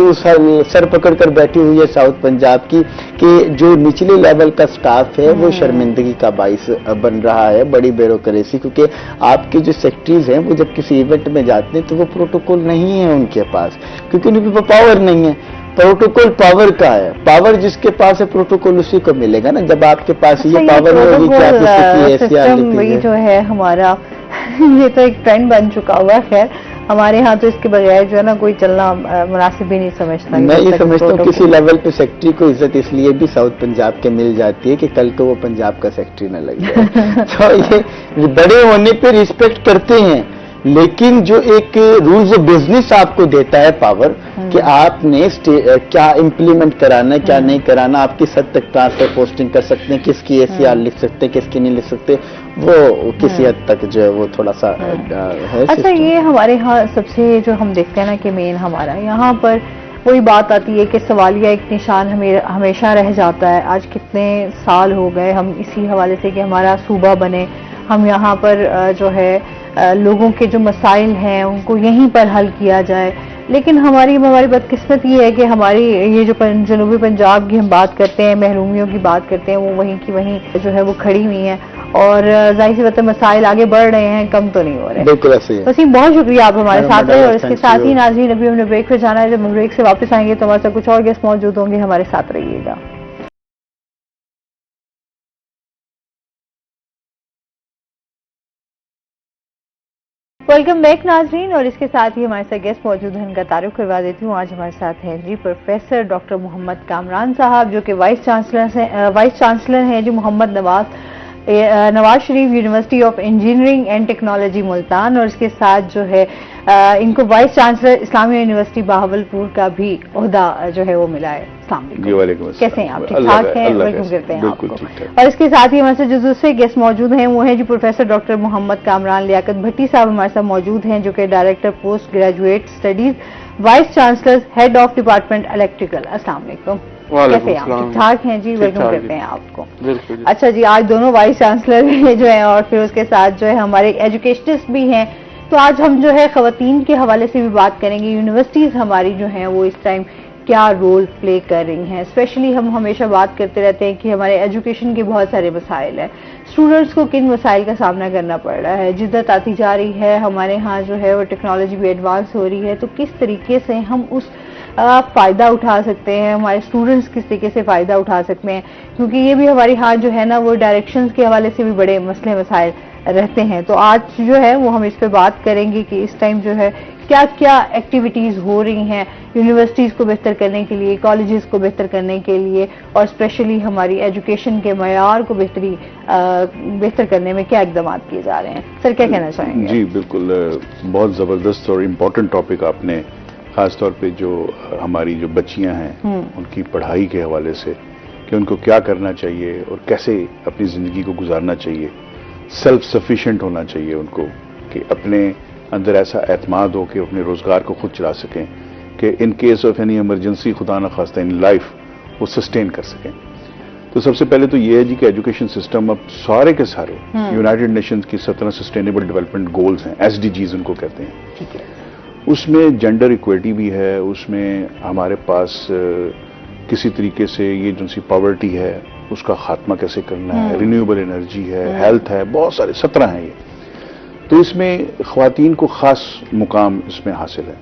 سر پکڑ کر بیٹھی ہوئی ہے ساؤتھ پنجاب کی، کہ جو نچلے لیول کا سٹاف ہے وہ شرمندگی کا باعث بن رہا ہے، بڑی بیوروکریسی، کیونکہ آپ کے جو سیکٹریز ہیں وہ جب کسی ایونٹ میں جاتے ہیں تو وہ پروٹوکول نہیں ہے ان کے پاس، کیونکہ ان کے پاس پاور نہیں ہے۔ پروٹوکول پاور کا ہے، پاور جس کے پاس ہے پروٹوکول اسی کو ملے گا نا۔ جب آپ کے پاس یہ پاور ہوگی کہ آپ اس کی جو ہے ہمارا یہ تو ایک ٹرینڈ بن چکا ہوا ہے۔ خیر ہمارے ہاں تو اس کے بغیر جو ہے نا کوئی چلنا مناسب ہی نہیں سمجھتا۔ میں یہ سمجھتا ہوں کسی لیول پہ سیکٹری کو عزت اس لیے بھی ساؤتھ پنجاب کے مل جاتی ہے کہ کل کو وہ پنجاب کا سیکٹری نہ لگ جائے۔ تو یہ بڑے ہونے پہ ریسپیکٹ کرتے ہیں، لیکن جو ایک رولز آف بزنس آپ کو دیتا ہے پاور کہ آپ نے کیا امپلیمنٹ کرانا ہے کیا نہیں کرانا، آپ کس حد تک ٹرانسفر پوسٹنگ کر سکتے ہیں، کس کی ACR لکھ سکتے ہیں کس کی نہیں لکھ سکتے، وہ کسی حد تک جو ہے وہ تھوڑا سا ہے۔ اچھا یہ ہمارے ہاں سب سے جو ہم دیکھتے ہیں نا کہ مین ہمارا یہاں پر وہی بات آتی ہے کہ سوالیہ ایک نشان ہمیشہ رہ جاتا ہے۔ آج کتنے سال ہو گئے ہم اسی حوالے سے کہ ہمارا صوبہ بنے، ہم یہاں پر جو ہے لوگوں کے جو مسائل ہیں ان کو یہیں پر حل کیا جائے، لیکن ہماری بدقسمت یہ ہے کہ ہماری یہ جو جنوبی پنجاب کی ہم بات کرتے ہیں، محرومیوں کی بات کرتے ہیں، وہ وہیں کی وہیں جو ہے وہ کھڑی ہوئی ہیں، اور ظاہر سی بات ہے مسائل آگے بڑھ رہے ہیں، کم تو نہیں ہو رہے۔ بالکل ایسے ہی۔ وسیم بہت شکریہ آپ ہمارے ساتھ رہے، اور اس کے ساتھ ہی ناظرین ابھی ہم نے بریک پہ جانا ہے، جب ہم بریک سے واپس آئیں گے تو ہمارے ساتھ کچھ اور گیسٹ موجود ہوں گے، ہمارے ساتھ رہیے گا۔ ویلکم بیک ناظرین، اور اس کے ساتھ ہی ہمارے ساتھ گیسٹ موجود ہیں، ان کا تعارف کروا دیتی ہوں۔ آج ہمارے ساتھ ہیں جی پروفیسر ڈاکٹر محمد کامران صاحب، جو کہ وائس چانسلر ہیں جی Muhammad Nawaz Sharif university of engineering and technology Multan, اور اس کے ساتھ جو ہے ان کو vice chancellor Islamia university Bahawalpur کا بھی عہدہ جو ہے وہ ملا ہے۔ السلام علیکم، وعلیکم السلام، کیسے ہیں آپ؟ ٹھیک ٹھاک ہیں؟ ویلکم کرتے ہیں آپ کو۔ ٹھیک ٹھاک۔ اور اس کے ساتھ ہی ہمارے ساتھ جو دوسرے گیسٹ موجود ہیں وہ ہیں جی پروفیسر ڈاکٹر محمد کامران لیاقت بھٹی صاحب ہمارے ساتھ موجود ہیں، جو کہ director post graduate studies, vice chancellor, head of department electrical. السلام علیکم، کیسے ہیں آپ؟ ٹھیک ٹھاک ہیں جی، ویلکم کرتے ہیں آپ کو۔ بالکل۔ اچھا جی، آج دونوں وائس چانسلر جو ہیں اور پھر اس کے ساتھ جو ہے ہمارے ایجوکیشنسٹ بھی ہیں، تو آج ہم جو ہے خواتین کے حوالے سے بھی بات کریں گے۔ یونیورسٹیز ہماری جو ہیں وہ اس ٹائم کیا رول پلے کر رہی ہیں، اسپیشلی ہم ہمیشہ بات کرتے رہتے ہیں کہ ہمارے ایجوکیشن کے بہت سارے مسائل ہیں، اسٹوڈنٹس کو کن مسائل کا سامنا کرنا پڑ رہا ہے، جدت آتی جا رہی ہے، ہمارے ہاں جو ہے وہ ٹیکنالوجی بھی ایڈوانس ہو رہی ہے، تو کس طریقے سے ہم اس فائدہ اٹھا سکتے ہیں، ہمارے اسٹوڈنٹس کس طریقے سے فائدہ اٹھا سکتے ہیں، کیونکہ یہ بھی ہماری ہاں جو ہے نا وہ ڈائریکشنز کے حوالے سے بھی بڑے مسئلے مسائل رہتے ہیں. تو آج جو ہے وہ ہم اس پہ بات کریں گے کہ اس ٹائم جو ہے کیا کیا ایکٹیویٹیز ہو رہی ہیں یونیورسٹیز کو بہتر کرنے کے لیے, کالجز کو بہتر کرنے کے لیے, اور اسپیشلی ہماری ایجوکیشن کے معیار کو بہتر کرنے میں کیا اقدامات کیے جا رہے ہیں. سر کیا کہنا چاہیں گے؟ جی بالکل, بہت زبردست اور امپورٹنٹ ٹاپک آپ نے, خاص طور پہ جو ہماری جو بچیاں ہیں ان کی پڑھائی کے حوالے سے کہ ان کو کیا کرنا چاہیے اور کیسے اپنی زندگی کو گزارنا چاہیے. سیلف سفیشینٹ ہونا چاہیے ان کو کہ اپنے اندر ایسا اعتماد ہو کہ اپنے روزگار کو خود چلا سکیں, کہ in case of any emergency خدا نخواستہ ان لائف وہ سسٹین کر سکیں. تو سب سے پہلے تو یہ ہے جی کہ ایجوکیشن سسٹم اب سارے کے سارے یونائٹڈ نیشنز کی 17 سسٹینیبل ڈیولپمنٹ گولز ہیں, SDGs ان کو کہتے ہیں, اس میں جینڈر ایکویٹی بھی ہے, اس میں ہمارے پاس کسی طریقے سے یہ جو سی پاورٹی ہے اس کا خاتمہ کیسے کرنا ہے, رینیویبل انرجی ہے, ہیلتھ ہے, بہت سارے 17 ہیں یہ. تو اس میں خواتین کو خاص مقام اس میں حاصل ہے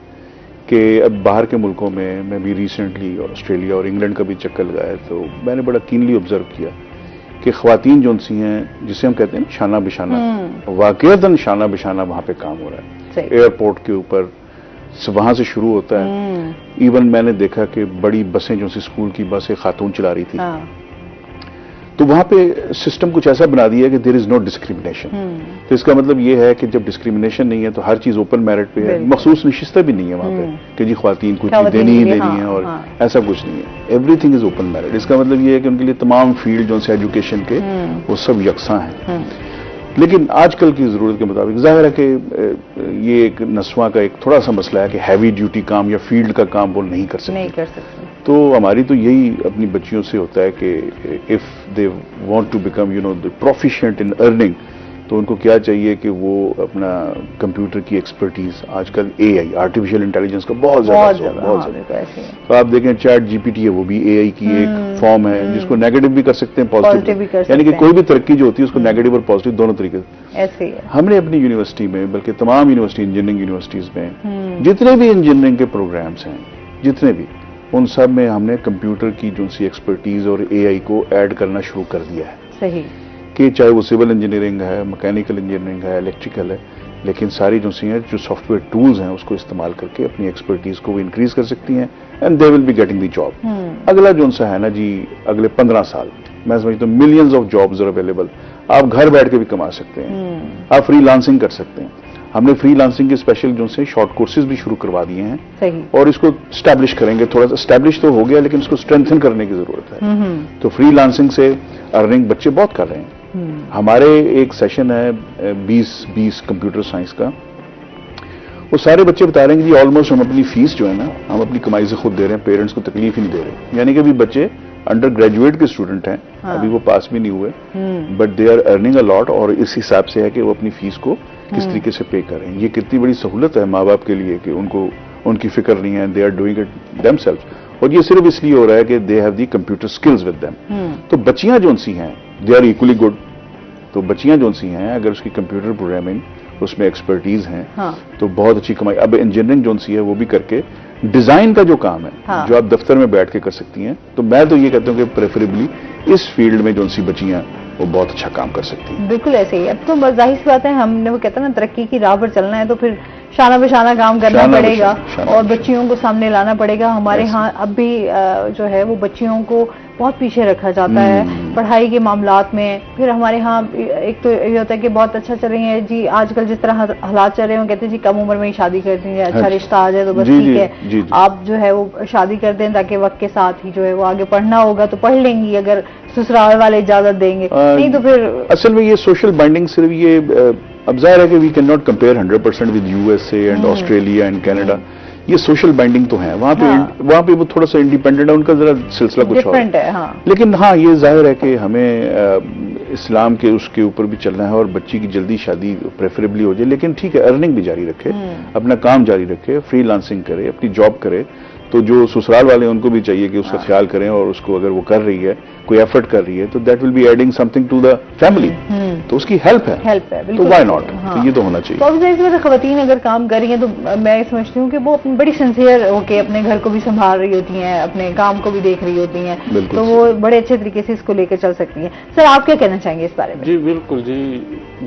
کہ اب باہر کے ملکوں میں بھی ریسنٹلی آسٹریلیا اور انگلینڈ کا بھی چکر لگایا تو میں نے بڑا کینلی آبزرو کیا کہ خواتین جو سی ہیں جسے ہم کہتے ہیں نا شانہ بشانہ, واقعتاً شانہ بشانہ وہاں پہ کام ہو رہا ہے. ایئرپورٹ کے اوپر وہاں سے شروع ہوتا ہے. ایون میں نے دیکھا کہ بڑی بسیں جو سی اسکول کی بسیں خاتون چلا رہی تھی, تو وہاں پہ سسٹم کچھ ایسا بنا دیا کہ دیر از نو ڈسکریمنیشن. تو اس کا مطلب یہ ہے کہ جب ڈسکریمنیشن نہیں ہے تو ہر چیز اوپن میرٹ پہ ہے, مخصوص نشستہ بھی نہیں ہے وہاں پہ کہ جی خواتین کو چیز دینی ہی دینی ہے اور ایسا کچھ نہیں ہے. Everything is open merit. اس کا مطلب یہ ہے کہ ان کے لیے تمام فیلڈ جو سے ایجوکیشن کے وہ سب یکساں ہیں. لیکن آج کل کی ضرورت کے مطابق ظاہر ہے کہ یہ ایک نسواں کا ایک تھوڑا سا مسئلہ ہے کہ ہیوی ڈیوٹی کام یا فیلڈ کا کام وہ نہیں کر سکتے. تو ہماری تو یہی اپنی بچیوں سے ہوتا ہے کہ if they want to become proficient in earning, تو ان کو کیا چاہیے کہ وہ اپنا کمپیوٹر کی ایکسپرٹیز, آج کل AI آرٹیفیشل انٹیلیجنس کا بہت زیادہ. تو آپ دیکھیں چیٹ GPT ہے, وہ بھی AI کی ایک فارم ہے جس کو نیگیٹو بھی کر سکتے ہیں, پازیٹیو بھی, یعنی کہ کوئی بھی ترقی جو ہوتی ہے اس کو نیگیٹو اور پازیٹیو دونوں طریقے سے. ہم نے اپنی یونیورسٹی میں, بلکہ تمام یونیورسٹی انجینئرنگ یونیورسٹیز میں جتنے بھی انجینئرنگ کے پروگرامز ہیں جتنے بھی, ان سب میں ہم نے کمپیوٹر کی جو سی ایکسپرٹیز اور AI کو ایڈ کرنا شروع کر دیا ہے. صحیح کہ چاہے وہ سول انجینئرنگ ہے, میکینیکل انجینئرنگ ہے, الیکٹریکل ہے, لیکن ساری جو سی ہیں جو سافٹ ویئر ٹولز ہیں اس کو استعمال کر کے اپنی ایکسپرٹیز کو وہ انکریز کر سکتی ہیں, and they will be getting the job. اگلا جو سا ہے نا جی, اگلے 15 سال میں سمجھتا ہوں millions of jobs are available. آپ گھر بیٹھ کے بھی کما سکتے ہیں, آپ فری لانسنگ کر سکتے ہیں. ہم نے فری لانسنگ کے اسپیشل جو سے شارٹ کورسز بھی شروع کروا دیے ہیں, اور اس کو اسٹیبلش کریں گے. تھوڑا سا اسٹیبلش تو ہو گیا لیکن اس کو اسٹرینتھن کرنے کی ضرورت ہے. تو فری لانسنگ سے ارننگ بچے بہت کر رہے ہیں. ہمارے ایک سیشن ہے 20 کمپیوٹر سائنس کا, وہ سارے بچے بتا رہے ہیں کہ جی آلموسٹ ہم اپنی فیس جو ہے نا ہم اپنی کمائی سے خود دے رہے ہیں, پیرنٹس کو تکلیف ہی نہیں دے رہے. یعنی کہ ابھی بچے انڈر گریجویٹ کے اسٹوڈنٹ ہیں, ابھی وہ پاس بھی نہیں ہوئے, but they are earning a لاٹ, اور اس حساب سے ہے کہ وہ اپنی فیس کو کس طریقے سے پے کریں. یہ کتنی بڑی سہولت ہے ماں باپ کے لیے کہ ان کو ان کی فکر نہیں ہے, they are doing it them self. اور یہ صرف اس لیے ہو رہا ہے کہ they have the computer skills with them. تو بچیاں جو سی ہیں دے آر ایکولی گڈ. تو بچیاں جو سی ہیں اگر اس کی کمپیوٹر پروگرامنگ اس میں ایکسپرٹیز ہیں تو بہت اچھی کمائی. اب انجینئرنگ جو سی ہے وہ بھی کر کے ڈیزائن کا جو کام ہے جو آپ دفتر میں بیٹھ کے کر سکتی ہیں, تو میں تو یہ کہتا ہوں کہ پریفریبلی اس فیلڈ میں جو سی بچیاں وہ بہت اچھا کام کر سکتی ہیں. بالکل ایسے ہی. اب تو ظاہر سی بات ہے, ہم نے وہ کہتا ہے نا ترقی کی راہ پر چلنا ہے تو پھر شانہ بشانہ کام کرنا پڑے گا اور بچیوں کو سامنے لانا پڑے گا. ہمارے ہاں اب بھی جو ہے وہ بچیوں کو بہت پیچھے رکھا جاتا ہے پڑھائی کے معاملات میں. پھر ہمارے ہاں ایک تو یہ ہوتا ہے کہ بہت اچھا چل رہی ہیں جی, آج کل جس طرح حالات چل رہے ہیں کہتے ہیں جی کم عمر میں ہی شادی کر دیں, اچھا رشتہ آ جائے تو بس ٹھیک ہے, آپ جو ہے وہ شادی کر دیں تاکہ وقت کے ساتھ ہی جو ہے وہ آگے پڑھنا ہوگا تو پڑھ لیں گی اگر سسرال والے اجازت دیں گے, نہیں تو پھر اصل میں یہ سوشل بائنڈنگ صرف یہ اب ظاہر ہے کہ we can not compare 100% with USA and Australia and Canada. یہ سوشل بائنڈنگ تو ہے وہاں پہ وہ تھوڑا سا انڈیپینڈنٹ ہے, ان کا ذرا سلسلہ کچھ اور ہے. لیکن ہاں یہ ظاہر ہے کہ ہمیں اسلام کے اس کے اوپر بھی چلنا ہے اور بچی کی جلدی شادی پریفریبلی ہو جائے, لیکن ٹھیک ہے ارننگ بھی جاری رکھے, اپنا کام جاری رکھے, فری لانسنگ کرے, اپنی جاب کرے, تو جو سسرال والے ہیں ان کو بھی چاہیے کہ اس کا خیال کریں، اور اس کو اگر وہ کر رہی ہے، کوئی ایفرٹ کر رہی ہے، تو that will be adding something to the family, تو اس کی ہیلپ ہے، تو وائی ناٹ، تو یہ تو ہونا چاہیے۔ تو اب خواتین اگر کام کر رہی ہیں تو میں سمجھتی ہوں کہ وہ بڑی سنسیئر ہو کے اپنے گھر کو بھی سنبھال رہی ہوتی ہیں، اپنے کام کو بھی دیکھ رہی ہوتی ہیں، تو وہ بڑے اچھے طریقے سے اس کو لے کے چل سکتی ہیں۔ سر آپ کیا کہنا چاہیں گے اس بارے میں؟ جی بالکل جی،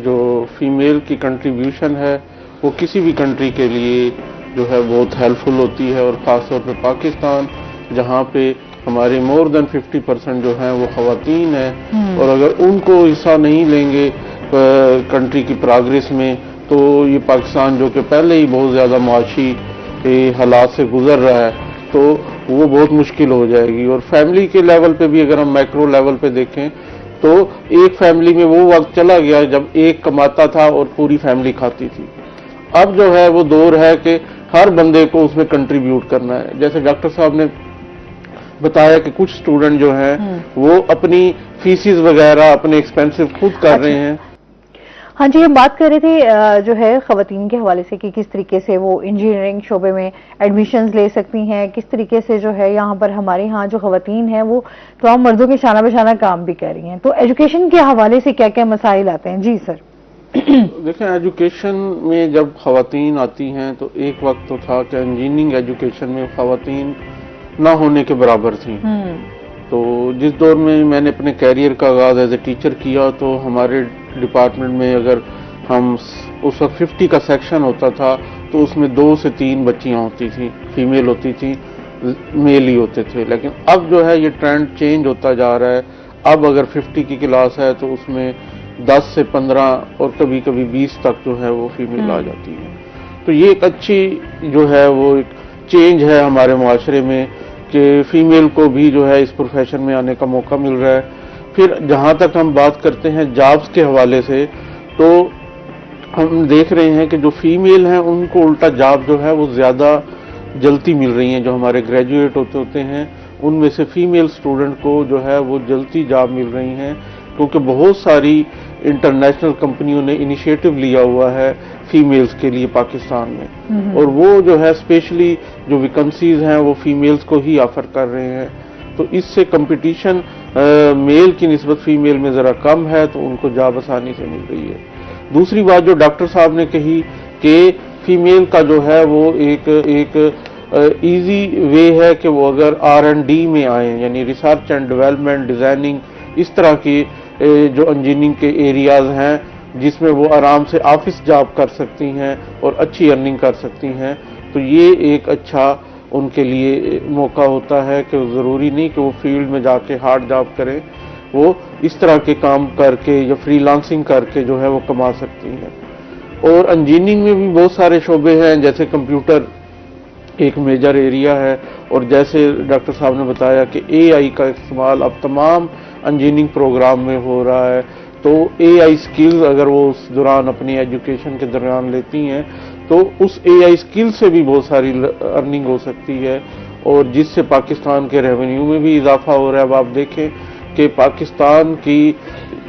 جو فیمیل کی کنٹریبیوشن ہے وہ کسی بھی کنٹری کے لیے جو ہے بہت ہیلپ فل ہوتی ہے، اور خاص طور پہ پاکستان جہاں پہ ہمارے مور دین 50% جو ہیں وہ خواتین ہیں، اور اگر ان کو حصہ نہیں لیں گے کنٹری کی پروگریس میں، تو یہ پاکستان جو کہ پہلے ہی بہت زیادہ معاشی حالات سے گزر رہا ہے، تو وہ بہت مشکل ہو جائے گی۔ اور فیملی کے لیول پہ بھی اگر ہم میکرو لیول پہ دیکھیں تو ایک فیملی میں وہ وقت چلا گیا جب ایک کماتا تھا اور پوری فیملی کھاتی تھی۔ اب جو ہے وہ دور ہے کہ ہر بندے کو اس میں کنٹریبیوٹ کرنا ہے۔ جیسے ڈاکٹر صاحب نے بتایا کہ کچھ اسٹوڈنٹ جو ہیں وہ اپنی فیسز وغیرہ اپنے ایکسپینسز خود کر رہے ہیں۔ ہاں جی، ہم بات کر رہے تھے جو ہے خواتین کے حوالے سے کہ کس طریقے سے وہ انجینئرنگ شعبے میں ایڈمیشنز لے سکتی ہیں، کس طریقے سے جو ہے یہاں پر ہمارے ہاں جو خواتین ہیں وہ تمام مردوں کے شانہ بشانہ کام بھی کر رہی ہیں، تو ایجوکیشن کے حوالے سے کیا کیا مسائل آتے ہیں؟ جی سر۔ دیکھیں، ایجوکیشن میں جب خواتین آتی ہیں تو ایک وقت تو تھا کہ انجینئرنگ ایجوکیشن میں خواتین نہ ہونے کے برابر تھیں۔ تو جس دور میں نے اپنے کیریئر کا آغاز ایز اے ٹیچر کیا تو ہمارے ڈپارٹمنٹ میں اگر ہم اس وقت 50 کا سیکشن ہوتا تھا تو اس میں 2 سے 3 بچیاں ہوتی تھیں، فیمیل ہوتی تھیں، میل ہی ہوتے تھے۔ لیکن اب جو ہے یہ ٹرینڈ چینج ہوتا جا رہا ہے، اب اگر 50 کی کلاس ہے تو اس میں 10 سے 15 اور کبھی کبھی 20 تک جو ہے وہ فیمیل آ جاتی ہے۔ تو یہ ایک اچھی جو ہے وہ ایک چینج ہے ہمارے معاشرے میں کہ فیمیل کو بھی جو ہے اس پروفیشن میں آنے کا موقع مل رہا ہے۔ پھر جہاں تک ہم بات کرتے ہیں جابز کے حوالے سے، تو ہم دیکھ رہے ہیں کہ جو فیمیل ہیں ان کو الٹا جاب جو ہے وہ زیادہ جلدی مل رہی ہیں۔ جو ہمارے گریجویٹ ہوتے ہیں ان میں سے فیمیل اسٹوڈنٹ کو جو ہے وہ جلدی جاب مل رہی ہیں، کیونکہ بہت ساری انٹرنیشنل کمپنیوں نے انیشیٹو لیا ہوا ہے فیمیلز کے لیے پاکستان میں، اور وہ جو ہے اسپیشلی جو ویکنسیز ہیں وہ فیمیلز کو ہی آفر کر رہے ہیں۔ تو اس سے کمپٹیشن میل کی نسبت فیمیل میں ذرا کم ہے، تو ان کو جاب آسانی سے مل رہی ہے۔ دوسری بات جو ڈاکٹر صاحب نے کہی کہ فیمیل کا جو ہے وہ ایک ایزی وے ہے کہ وہ اگر R&D میں آئیں، یعنی ریسرچ اینڈ ڈیولپمنٹ، ڈیزائننگ، اس طرح کی جو انجینئرنگ کے ایریاز ہیں جس میں وہ آرام سے آفس جاب کر سکتی ہیں اور اچھی ارننگ کر سکتی ہیں، تو یہ ایک اچھا ان کے لیے موقع ہوتا ہے کہ ضروری نہیں کہ وہ فیلڈ میں جا کے ہارڈ جاب کریں، وہ اس طرح کے کام کر کے یا فری لانسنگ کر کے جو ہے وہ کما سکتی ہیں۔ اور انجینئرنگ میں بھی بہت سارے شعبے ہیں، جیسے کمپیوٹر ایک میجر ایریا ہے، اور جیسے ڈاکٹر صاحب نے بتایا کہ AI کا استعمال اب تمام انجینئرنگ پروگرام میں ہو رہا ہے، تو AI سکلز اگر وہ اس دوران اپنی ایجوکیشن کے دوران لیتی ہیں تو اس AI سکل سے بھی بہت ساری ارننگ ہو سکتی ہے، اور جس سے پاکستان کے ریونیو میں بھی اضافہ ہو رہا ہے۔ اب آپ دیکھیں کہ پاکستان کی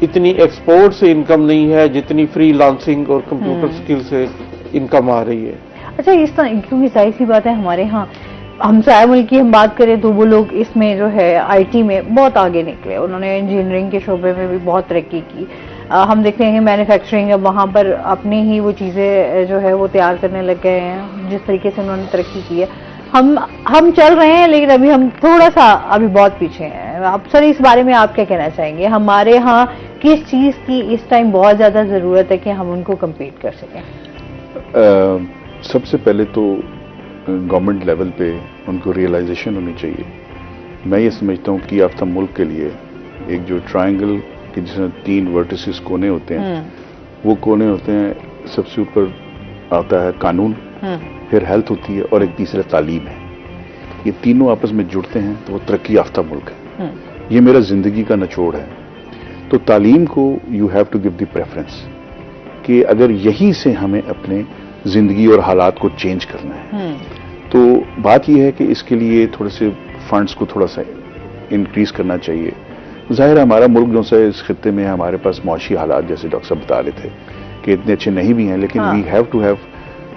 اتنی ایکسپورٹ سے انکم نہیں ہے جتنی فری لانسنگ اور کمپیوٹر سکل سے انکم آ رہی ہے۔ اچھا، اس طرح کیونکہ ظاہر سی بات ہے ہمارے ہاں ہمسایہ ملک کی ہم بات کریں تو وہ لوگ اس میں جو ہے IT میں بہت آگے نکلے، انہوں نے انجینئرنگ کے شعبے میں بھی بہت ترقی کی۔ ہم دیکھتے ہیں کہ مینوفیکچرنگ اب وہاں پر اپنے ہی وہ چیزیں جو ہے وہ تیار کرنے لگ گئے ہیں، جس طریقے سے انہوں نے ترقی کی ہے۔ ہم چل رہے ہیں لیکن ابھی ہم تھوڑا سا ابھی بہت پیچھے ہیں۔ اب سر اس بارے میں آپ کیا کہنا چاہیں گے؟ ہمارے ہاں کس چیز کی اس ٹائم بہت زیادہ ضرورت ہے کہ ہم ان کو کمپیٹ کر سکیں؟ سب سے پہلے تو گورنمنٹ لیول پہ ان کو ریئلائزیشن ہونی چاہیے۔ میں یہ سمجھتا ہوں کہ یافتہ ملک کے لیے ایک جو ٹرائنگل کے جس میں 3 ورٹیسز کونے ہوتے ہیں، وہ کونے ہوتے ہیں، سب سے اوپر آتا ہے قانون، پھر ہیلتھ ہوتی ہے، اور ایک تیسرا تعلیم ہے۔ یہ تینوں آپس میں جڑتے ہیں تو وہ ترقی یافتہ ملک ہے۔ یہ میرا زندگی کا نچوڑ ہے۔ تو تعلیم کو you have to give the preference, کہ اگر یہیں سے ہمیں اپنے زندگی اور حالات کو چینج کرنا ہے، تو بات یہ ہے کہ اس کے لیے تھوڑے سے فنڈز کو تھوڑا سا انکریز کرنا چاہیے۔ ظاہر ہے ہمارا ملک جو ہے اس خطے میں ہمارے پاس معاشی حالات جیسے ڈاکٹر صاحب بتا رہے تھے کہ اتنے اچھے نہیں بھی ہیں، لیکن we have to have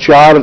4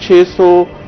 600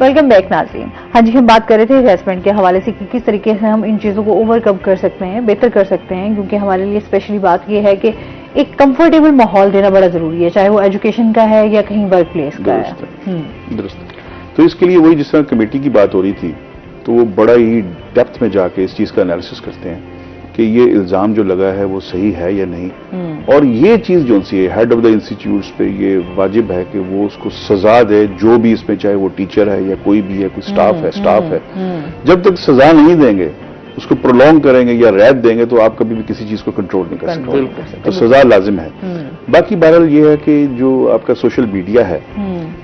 welcome back ناظرین. ہاں جی، ہم بات کر رہے تھے ہیراسمنٹ کے حوالے سے کہ کس طریقے سے ہم ان چیزوں کو اوور کم کر سکتے ہیں، بہتر کر سکتے ہیں، کیونکہ ہمارے لیے اسپیشلی بات یہ ہے کہ ایک کمفرٹیبل ماحول دینا بڑا ضروری ہے، چاہے وہ ایجوکیشن کا ہے یا کہیں ورک پلیس کا ہے. درست. تو اس کے لیے وہی جس طرح کمیٹی کی بات ہو رہی تھی تو وہ بڑا ہی ڈیپتھ میں جا کے اس چیز کا انالیسس کرتے ہیں کہ یہ الزام جو لگا ہے وہ صحیح ہے یا نہیں، اور یہ چیز جو سی ہے ہیڈ آف دا انسٹیٹیوٹس پہ یہ واجب ہے کہ وہ اس کو سزا دے، جو بھی اس میں چاہے وہ ٹیچر ہے یا کوئی بھی ہے، کوئی اسٹاف ہے، جب تک سزا نہیں دیں گے، اس کو پرولونگ کریں گے یا ریت دیں گے تو آپ کبھی بھی کسی چیز کو کنٹرول نہیں کر سکتے. تو سزا لازم ہے. باقی بہرحال یہ ہے کہ جو آپ کا سوشل میڈیا ہے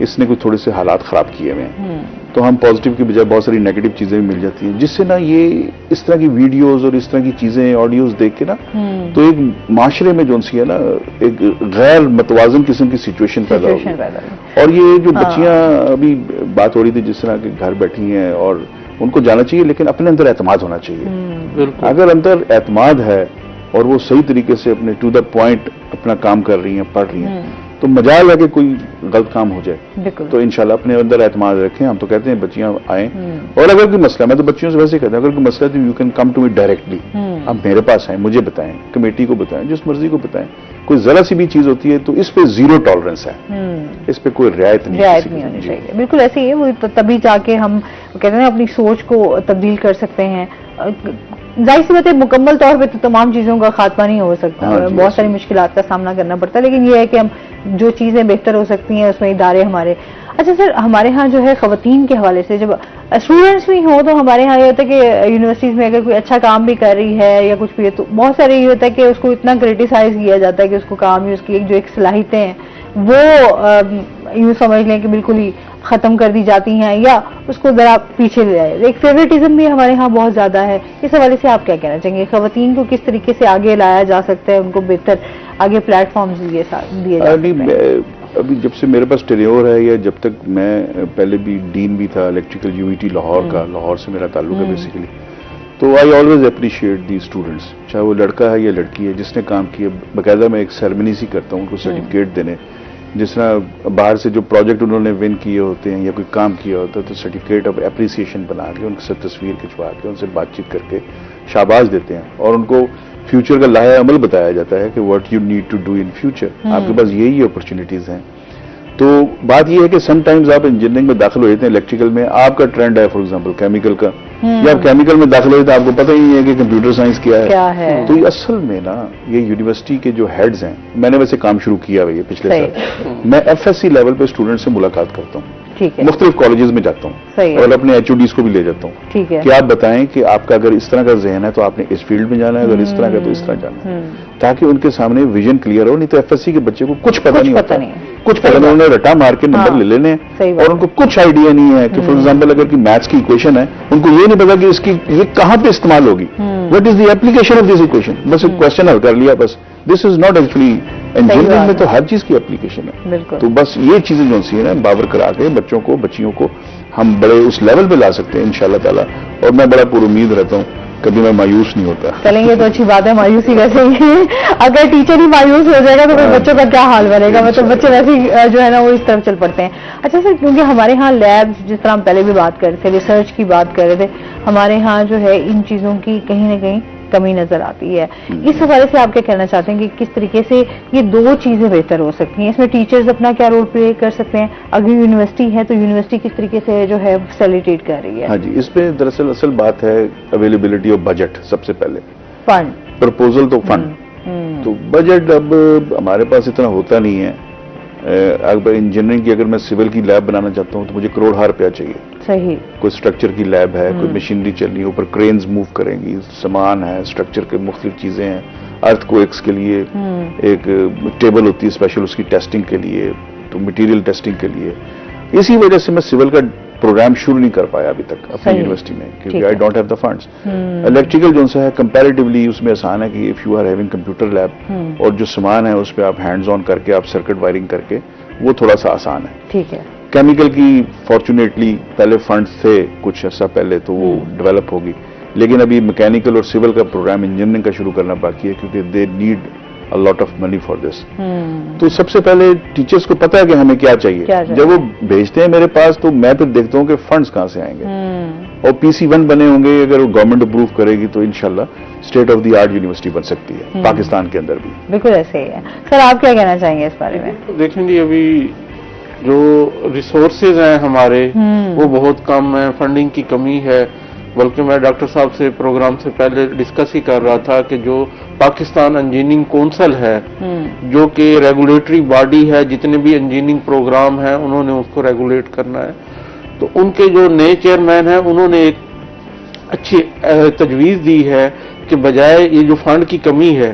اس نے کوئی تھوڑے سے حالات خراب کیے ہوئے ہیں، تو ہم پازیٹیو کی بجائے بہت ساری نیگیٹو چیزیں بھی مل جاتی ہیں، جس سے نا یہ اس طرح کی ویڈیوز اور اس طرح کی چیزیں آڈیوز دیکھ کے نا تو ایک معاشرے میں جو سی ہے نا ایک غیر متوازن قسم کی سچویشن پیدا ہوگی. اور یہ جو بچیاں ابھی بات ہو رہی تھی جس طرح کہ گھر بیٹھی ہیں، اور ان کو جانا چاہیے لیکن اپنے اندر اعتماد ہونا چاہیے. اگر اندر اعتماد ہے اور وہ صحیح طریقے سے اپنے ٹو دا پوائنٹ اپنا کام کر رہی ہیں، پڑھ رہی ہیں، تو مجال ہے کہ کوئی غلط کام ہو جائے. تو انشاءاللہ اپنے اندر اعتماد رکھیں. ہم تو کہتے ہیں بچیاں آئیں، اور اگر کوئی مسئلہ، میں تو بچیوں سے ویسے کہتا ہوں، اگر کوئی مسئلہ تو you can come to me directly. آپ میرے پاس آئیں، مجھے بتائیں، کمیٹی کو بتائیں، جس مرضی کو بتائیں. کوئی ذرا سی بھی چیز ہوتی ہے تو اس پہ زیرو ٹالرنس ہے، اس پہ کوئی رعایت نہیں ہونی چاہیے. بالکل ایسے ہی ہے، وہ تبھی جا کے ہم کہتے ہیں اپنی سوچ کو تبدیل کر سکتے ہیں. ظاہر سی بات ہے مکمل طور پہ تو تمام چیزوں کا خاتمہ نہیں ہو سکتا، بہت ساری مشکلات کا سامنا کرنا پڑتا ہے، لیکن یہ ہے کہ ہم جو چیزیں بہتر ہو سکتی ہیں اس میں ادارے ہمارے. اچھا سر، ہمارے ہاں جو ہے خواتین کے حوالے سے جب اسٹوڈنٹس بھی ہوں تو ہمارے ہاں یہ ہوتا ہے کہ یونیورسٹیز میں اگر کوئی اچھا کام بھی کر رہی ہے یا کچھ بھی ہے تو بہت سارے یہ ہوتا ہے کہ اس کو اتنا کریٹیسائز کیا جاتا ہے کہ اس کو کام ہی اس کی جو ایک صلاحیتیں ہیں وہ یوں سمجھ لیں کہ بالکل ہی ختم کر دی جاتی ہیں یا اس کو ذرا پیچھے لے جائے. ایک فیوریٹزم بھی ہمارے ہاں بہت زیادہ ہے. اس حوالے سے آپ کیا کہنا چاہیں گے؟ خواتین کو کس طریقے سے آگے لایا جا سکتا ہے، ان کو بہتر آگے پلیٹ فارمز دیے جا سکتے ہیں؟ ابھی جب سے میرے پاس ٹینیور ہے، یا جب تک میں پہلے بھی ڈین بھی تھا الیکٹریکل یونیورسٹی لاہور کا، لاہور سے میرا تعلق ہے بیسیکلی، تو I always appreciate the students, چاہے وہ لڑکا ہے یا لڑکی ہے، جس نے کام کیا. باقاعدہ میں ایک سیرمنی سی کرتا ہوں ان کو سرٹیفکیٹ دینے. جس طرح باہر سے جو پروجیکٹ انہوں نے ون کیے ہوتے ہیں یا کوئی کام کیا ہوتا ہے تو سرٹیفکیٹ آف اپریسیشن بنا کے ان کے ساتھ تصویر کھنچوا کے ان سے بات چیت کر کے شاباش دیتے ہیں، اور ان کو فیوچر کا لاہے عمل بتایا جاتا ہے کہ what you need to do in future. آپ کے پاس یہی اپرچونیٹیز ہیں. تو بات یہ ہے کہ سم ٹائمز آپ انجینئرنگ میں داخل ہو جاتے ہیں، الیکٹریکل میں آپ کا ٹرینڈ ہے فار ایگزامپل کیمیکل کا، یا آپ کیمیکل میں داخل ہوئے تو آپ کو پتہ ہی نہیں ہے کہ کمپیوٹر سائنس کیا ہے. تو یہ اصل میں نا یہ یونیورسٹی کے جو ہیڈز ہیں، میں نے ویسے کام شروع کیا ہے پچھلے سال، میں ایف ایس سی لیول پہ اسٹوڈنٹ سے ملاقات کرتا ہوں، مختلف کالجز میں جاتا ہوں اور اپنے ایچ او ڈیز کو بھی لے جاتا ہوں کہ آپ بتائیں کہ آپ کا اگر اس طرح کا ذہن ہے تو آپ نے اس فیلڈ میں جانا ہے، اگر اس طرح کا تو اس طرح جانا ہے، تاکہ ان کے سامنے ویژن کلیئر ہو. نہیں تو ایف ایس سی کے بچے کو کچھ پتہ نہیں ہوتا، کچھ پتہ نہیں، انہوں نے رٹا مار کے نمبر لے لینے اور ان کو کچھ آئیڈیا نہیں ہے کہ فار ایگزامپل اگر کوئی میتھس کی اکویشن ہے ان کو یہ نہیں پتا کہ اس کی یہ کہاں پہ استعمال ہوگی، what is the application of this equation. بس ایک کوشچن حل کر لیا بس. دس از ناٹ ایکچولی انجینئرنگ میں تو ہر چیز کی اپلیکیشن ہے. تو بس یہ چیزیں جو سی ہیں باور کرا کے بچوں کو بچیوں کو ہم بڑے اس لیول پہ لا سکتے ہیں انشاءاللہ تعالی. اور میں بڑا پر امید رہتا ہوں، کبھی میں مایوس نہیں ہوتا. چلیں گے تو اچھی بات ہے، مایوسی ویسے ہی اگر ٹیچر ہی مایوس ہو جائے گا تو پھر بچوں کا کیا حال بنے گا؟ مطلب بچے ویسے ہی جو ہے نا وہ اس طرف چل پڑتے ہیں. اچھا سر، کیونکہ ہمارے ہاں لیبس، جس طرح ہم پہلے بھی بات کر رہے تھے، ریسرچ کی بات کر رہے تھے، ہمارے ہاں جو ہے ان چیزوں کی کہیں نہ کہیں کمی نظر آتی ہے. اس حوالے سے آپ کیا کہنا چاہتے ہیں کہ کس طریقے سے یہ دو چیزیں بہتر ہو سکتی ہیں؟ اس میں ٹیچرز اپنا کیا رول پلے کر سکتے ہیں؟ اگر یونیورسٹی ہے تو یونیورسٹی کس طریقے سے جو ہے فیسیلیٹیٹ کر رہی ہے؟ ہاں جی، اس پہ دراصل اصل بات ہے اویلیبلٹی آف بجٹ. سب سے پہلے فنڈ پرپوزل تو فنڈ، تو بجٹ اب ہمارے پاس اتنا ہوتا نہیں ہے. اگر انجینئرنگ کی اگر میں سول کی لیب بنانا چاہتا ہوں تو مجھے کروڑ ہار روپیہ چاہیے. صحیح. کوئی اسٹرکچر کی لیب ہے، کوئی مشینری چلنی ہے، اوپر کرینز موو کریں گی، سامان ہے، اسٹرکچر کے مختلف چیزیں ہیں، ارتھ کویکس کے لیے ایک ٹیبل ہوتی ہے اسپیشل اس کی ٹیسٹنگ کے لیے، تو مٹیریل ٹیسٹنگ کے لیے. اسی وجہ سے میں سول کا پروگرام شروع نہیں کر پایا ابھی تک اپنی یونیورسٹی میں، کیونکہ I don't have the funds. Electrical جو سا ہے کمپیریٹیولی اس میں آسان ہے کہ if you are having computer lab اور جو سامان ہے اس پہ آپ ہینڈز آن کر کے آپ سرکٹ وائرنگ کر کے وہ تھوڑا سا آسان ہے. ٹھیک ہے. کیمیکل کی فارچونیٹلی پہلے فنڈز تھے کچھ عرصہ پہلے تو وہ ڈیولپ ہوگی، لیکن ابھی میکینیکل اور سول کا پروگرام انجینئرنگ کا شروع کرنا باقی ہے کیونکہ they need a lot of money for this. تو سب سے پہلے ٹیچرز کو پتا ہے کہ ہمیں کیا چاہیے. جب وہ بھیجتے ہیں میرے پاس تو میں پھر دیکھتا ہوں کہ فنڈز کہاں سے آئیں گے, اور PC1 بنے ہوں گے. اگر گورنمنٹ اپروو کرے گی تو انشاءاللہ state of the art university بن سکتی ہے پاکستان کے اندر بھی. بالکل ایسے ہی ہے. سر آپ کیا کہنا چاہیں گے اس بارے میں؟ دیکھیں جی, ابھی جو ریسورسز ہیں ہمارے وہ بہت کم ہیں, فنڈنگ کی کمی ہے. بلکہ میں ڈاکٹر صاحب سے پروگرام سے پہلے ڈسکس ہی کر رہا تھا کہ جو پاکستان انجینئرنگ کونسل ہے, جو کہ ریگولیٹری باڈی ہے, جتنے بھی انجینئرنگ پروگرام ہیں انہوں نے اس کو ریگولیٹ کرنا ہے. تو ان کے جو نئے چیئرمین ہیں انہوں نے ایک اچھی تجویز دی ہے کہ بجائے یہ جو فنڈ کی کمی ہے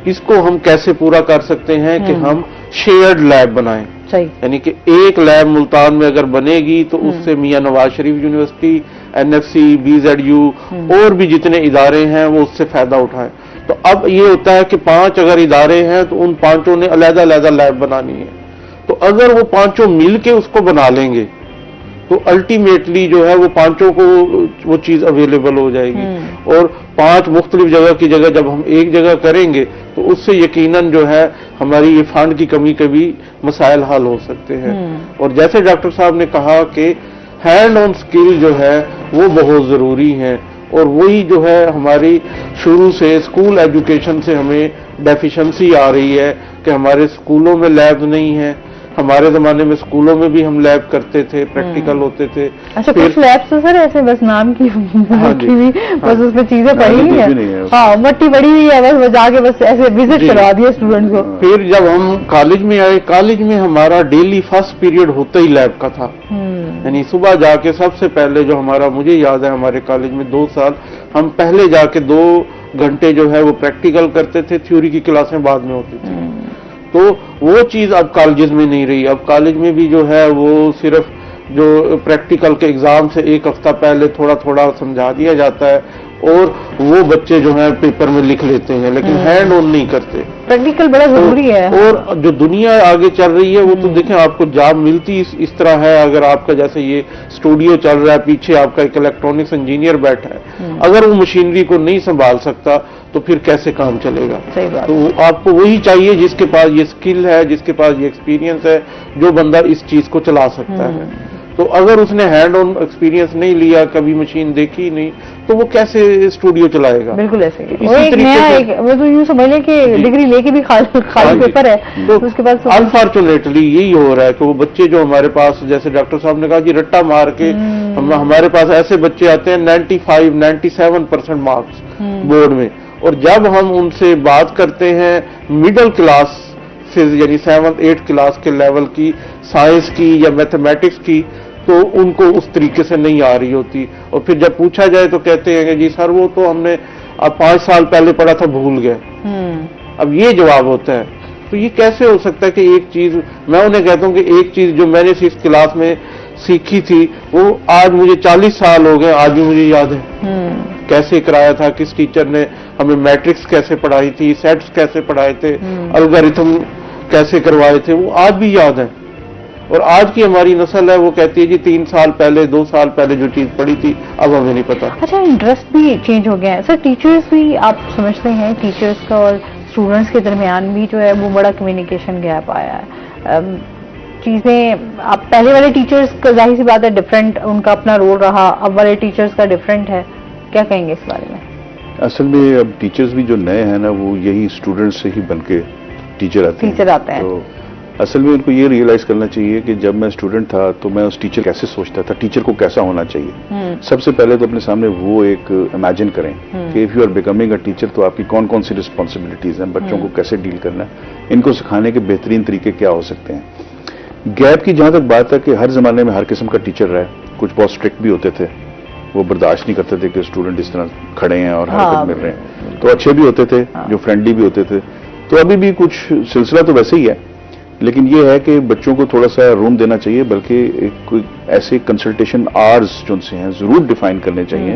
اس کو ہم کیسے پورا کر سکتے ہیں کہ ہم شیئرڈ لیب بنائیں. یعنی کہ ایک لیب ملتان میں اگر بنے گی تو اس سے Mian Nawaz Sharif university, NFC, BZU اور بھی جتنے ادارے ہیں وہ اس سے فائدہ اٹھائیں. تو اب یہ ہوتا ہے کہ 5 اگر ادارے ہیں تو ان 5 نے علیحدہ علیحدہ لیب بنانی ہے. تو اگر وہ 5 مل کے اس کو بنا لیں گے تو الٹیمیٹلی جو ہے وہ 5 کو وہ چیز اویلیبل ہو جائے گی. اور 5 مختلف جگہ کی جگہ جب ہم ایک جگہ کریں گے تو اس سے یقیناً جو ہے ہماری یہ فنڈ کی کمی کے بھی مسائل حل ہو سکتے ہیں. اور جیسے ڈاکٹر صاحب نے کہا کہ ہینڈ آن اسکل جو ہے وہ بہت ضروری ہے, اور وہی جو ہے ہماری شروع سے اسکول ایجوکیشن سے ہمیں ڈیفیشنسی آ رہی ہے کہ ہمارے اسکولوں میں لیب نہیں ہے. ہمارے زمانے میں اسکولوں میں بھی ہم لیب کرتے تھے, پریکٹیکل ہوتے تھے. اچھا, کچھ لیبس تو سر ایسے بس نام کی ہوئی, بس اس میں چیزیں پڑھی ہوئی ہیں, ہاں مٹی پڑی ہوئی ہے, بس جا کے بس ایسے وزٹ کروا دیا اسٹوڈنٹ کو. پھر جب ہم کالج میں آئے, کالج میں ہمارا ڈیلی فرسٹ پیریڈ ہوتا ہی لیب کا تھا. یعنی صبح جا کے سب سے پہلے جو ہمارا, مجھے یاد ہے ہمارے کالج میں 2 سال ہم پہلے جا کے 2 گھنٹے جو ہے وہ پریکٹیکل کرتے تھے, تھیوری کی کلاسیں بعد میں ہوتی تھی. تو وہ چیز اب کالجز میں نہیں رہی. اب کالج میں بھی جو ہے وہ صرف جو پریکٹیکل کے ایگزام سے 1 ہفتہ پہلے تھوڑا تھوڑا سمجھا دیا جاتا ہے اور وہ بچے جو ہیں پیپر میں لکھ لیتے ہیں, لیکن ہینڈ آن نہیں کرتے. پریکٹیکل بڑا ضروری ہے. اور جو دنیا آگے چل رہی ہے وہ تو دیکھیں, آپ کو جاب ملتی اس طرح ہے. اگر آپ کا جیسے یہ اسٹوڈیو چل رہا ہے, پیچھے آپ کا ایک الیکٹرانکس انجینئر بیٹھا ہے, اگر وہ مشینری کو نہیں سنبھال سکتا تو پھر کیسے کام چلے گا؟ تو آپ کو وہی چاہیے جس کے پاس یہ اسکل ہے, جس کے پاس یہ ایکسپیرینس ہے, جو بندہ اس چیز کو چلا سکتا ہے. تو اگر اس نے ہینڈ آن ایکسپیرینس نہیں لیا, کبھی مشین دیکھی نہیں, تو وہ کیسے اسٹوڈیو چلائے گا؟ بالکل ایسے وہ تو یوں سمجھ لیں کہ ڈگری لے کے بھی خالی پیپر ہے. تو اس کے بعد انفارچونیٹلی یہی ہو رہا ہے کہ وہ بچے جو ہمارے پاس, جیسے ڈاکٹر صاحب نے کہا جی رٹا مار کے, ہمارے پاس ایسے بچے آتے ہیں 95-97% مارکس بورڈ میں, اور جب ہم ان سے بات کرتے ہیں مڈل کلاس سے, یعنی 7th-8th کلاس کے لیول کی سائنس کی یا میتھمیٹکس کی, تو ان کو اس طریقے سے نہیں آ رہی ہوتی. اور پھر جب پوچھا جائے تو کہتے ہیں کہ جی سر وہ تو ہم نے اب 5 سال پہلے پڑھا تھا, بھول گئے. اب یہ جواب ہوتا ہے. تو یہ کیسے ہو سکتا ہے کہ ایک چیز, میں انہیں کہتا ہوں کہ ایک چیز جو میں نے 6th کلاس میں سیکھی تھی وہ آج مجھے 40 سال ہو گئے, آج بھی مجھے یاد ہے کیسے کرایا تھا, کس ٹیچر نے ہمیں میٹرکس کیسے پڑھائی تھی, سیٹس کیسے پڑھائے تھے, الگورتھم کیسے کروائے تھے, وہ آج بھی یاد ہے. اور آج کی ہماری نسل ہے وہ کہتی ہے جی 3 سال پہلے 2 سال پہلے جو چیز پڑھی تھی اب ہمیں نہیں پتا. اچھا, انٹرسٹ بھی چینج ہو گیا ہے سر. ٹیچرز بھی آپ سمجھتے ہیں ٹیچرز کا اور اسٹوڈنٹس کے درمیان بھی جو ہے وہ بڑا کمیونیکیشن گیپ آیا ہے. چیزیں اب پہلے والے ٹیچرز کا ظاہر سی بات ہے ڈفرینٹ, ان کا اپنا رول رہا, اب والے ٹیچرز کا ڈفرینٹ ہے. کیا کہیں گے اس بارے میں؟ اصل میں اب ٹیچرز بھی جو نئے ہیں نا وہ یہی اسٹوڈنٹ سے ہی بن کے ٹیچر آتے ہیں. تو اصل میں ان کو یہ ریئلائز کرنا چاہیے کہ جب میں اسٹوڈنٹ تھا تو میں اس ٹیچر کیسے سوچتا تھا, ٹیچر کو کیسا ہونا چاہیے. سب سے پہلے تو اپنے سامنے وہ ایک امیجن کریں کہ if you are becoming a teacher تو آپ کی کون کون سی رسپانسبلٹیز ہیں, بچوں کو کیسے ڈیل کرنا ہے, ان کو سکھانے کے بہترین طریقے کیا ہو سکتے ہیں. گیپ کی جہاں تک بات ہے کہ ہر زمانے میں ہر قسم کا ٹیچر رہے, کچھ بہت اسٹرکٹ بھی ہوتے تھے, وہ برداشت نہیں کرتے تھے کہ اسٹوڈنٹ اس طرح کھڑے ہیں اور حرکت مل رہے ہیں, تو اچھے بھی ہوتے تھے جو فرینڈلی بھی ہوتے تھے. تو ابھی بھی کچھ سلسلہ تو ویسے ہی ہے, لیکن یہ ہے کہ بچوں کو تھوڑا سا روم دینا چاہیے, بلکہ ایک ایسے کنسلٹیشن آرز جو ان سے ہیں ضرور ڈیفائن کرنے چاہیے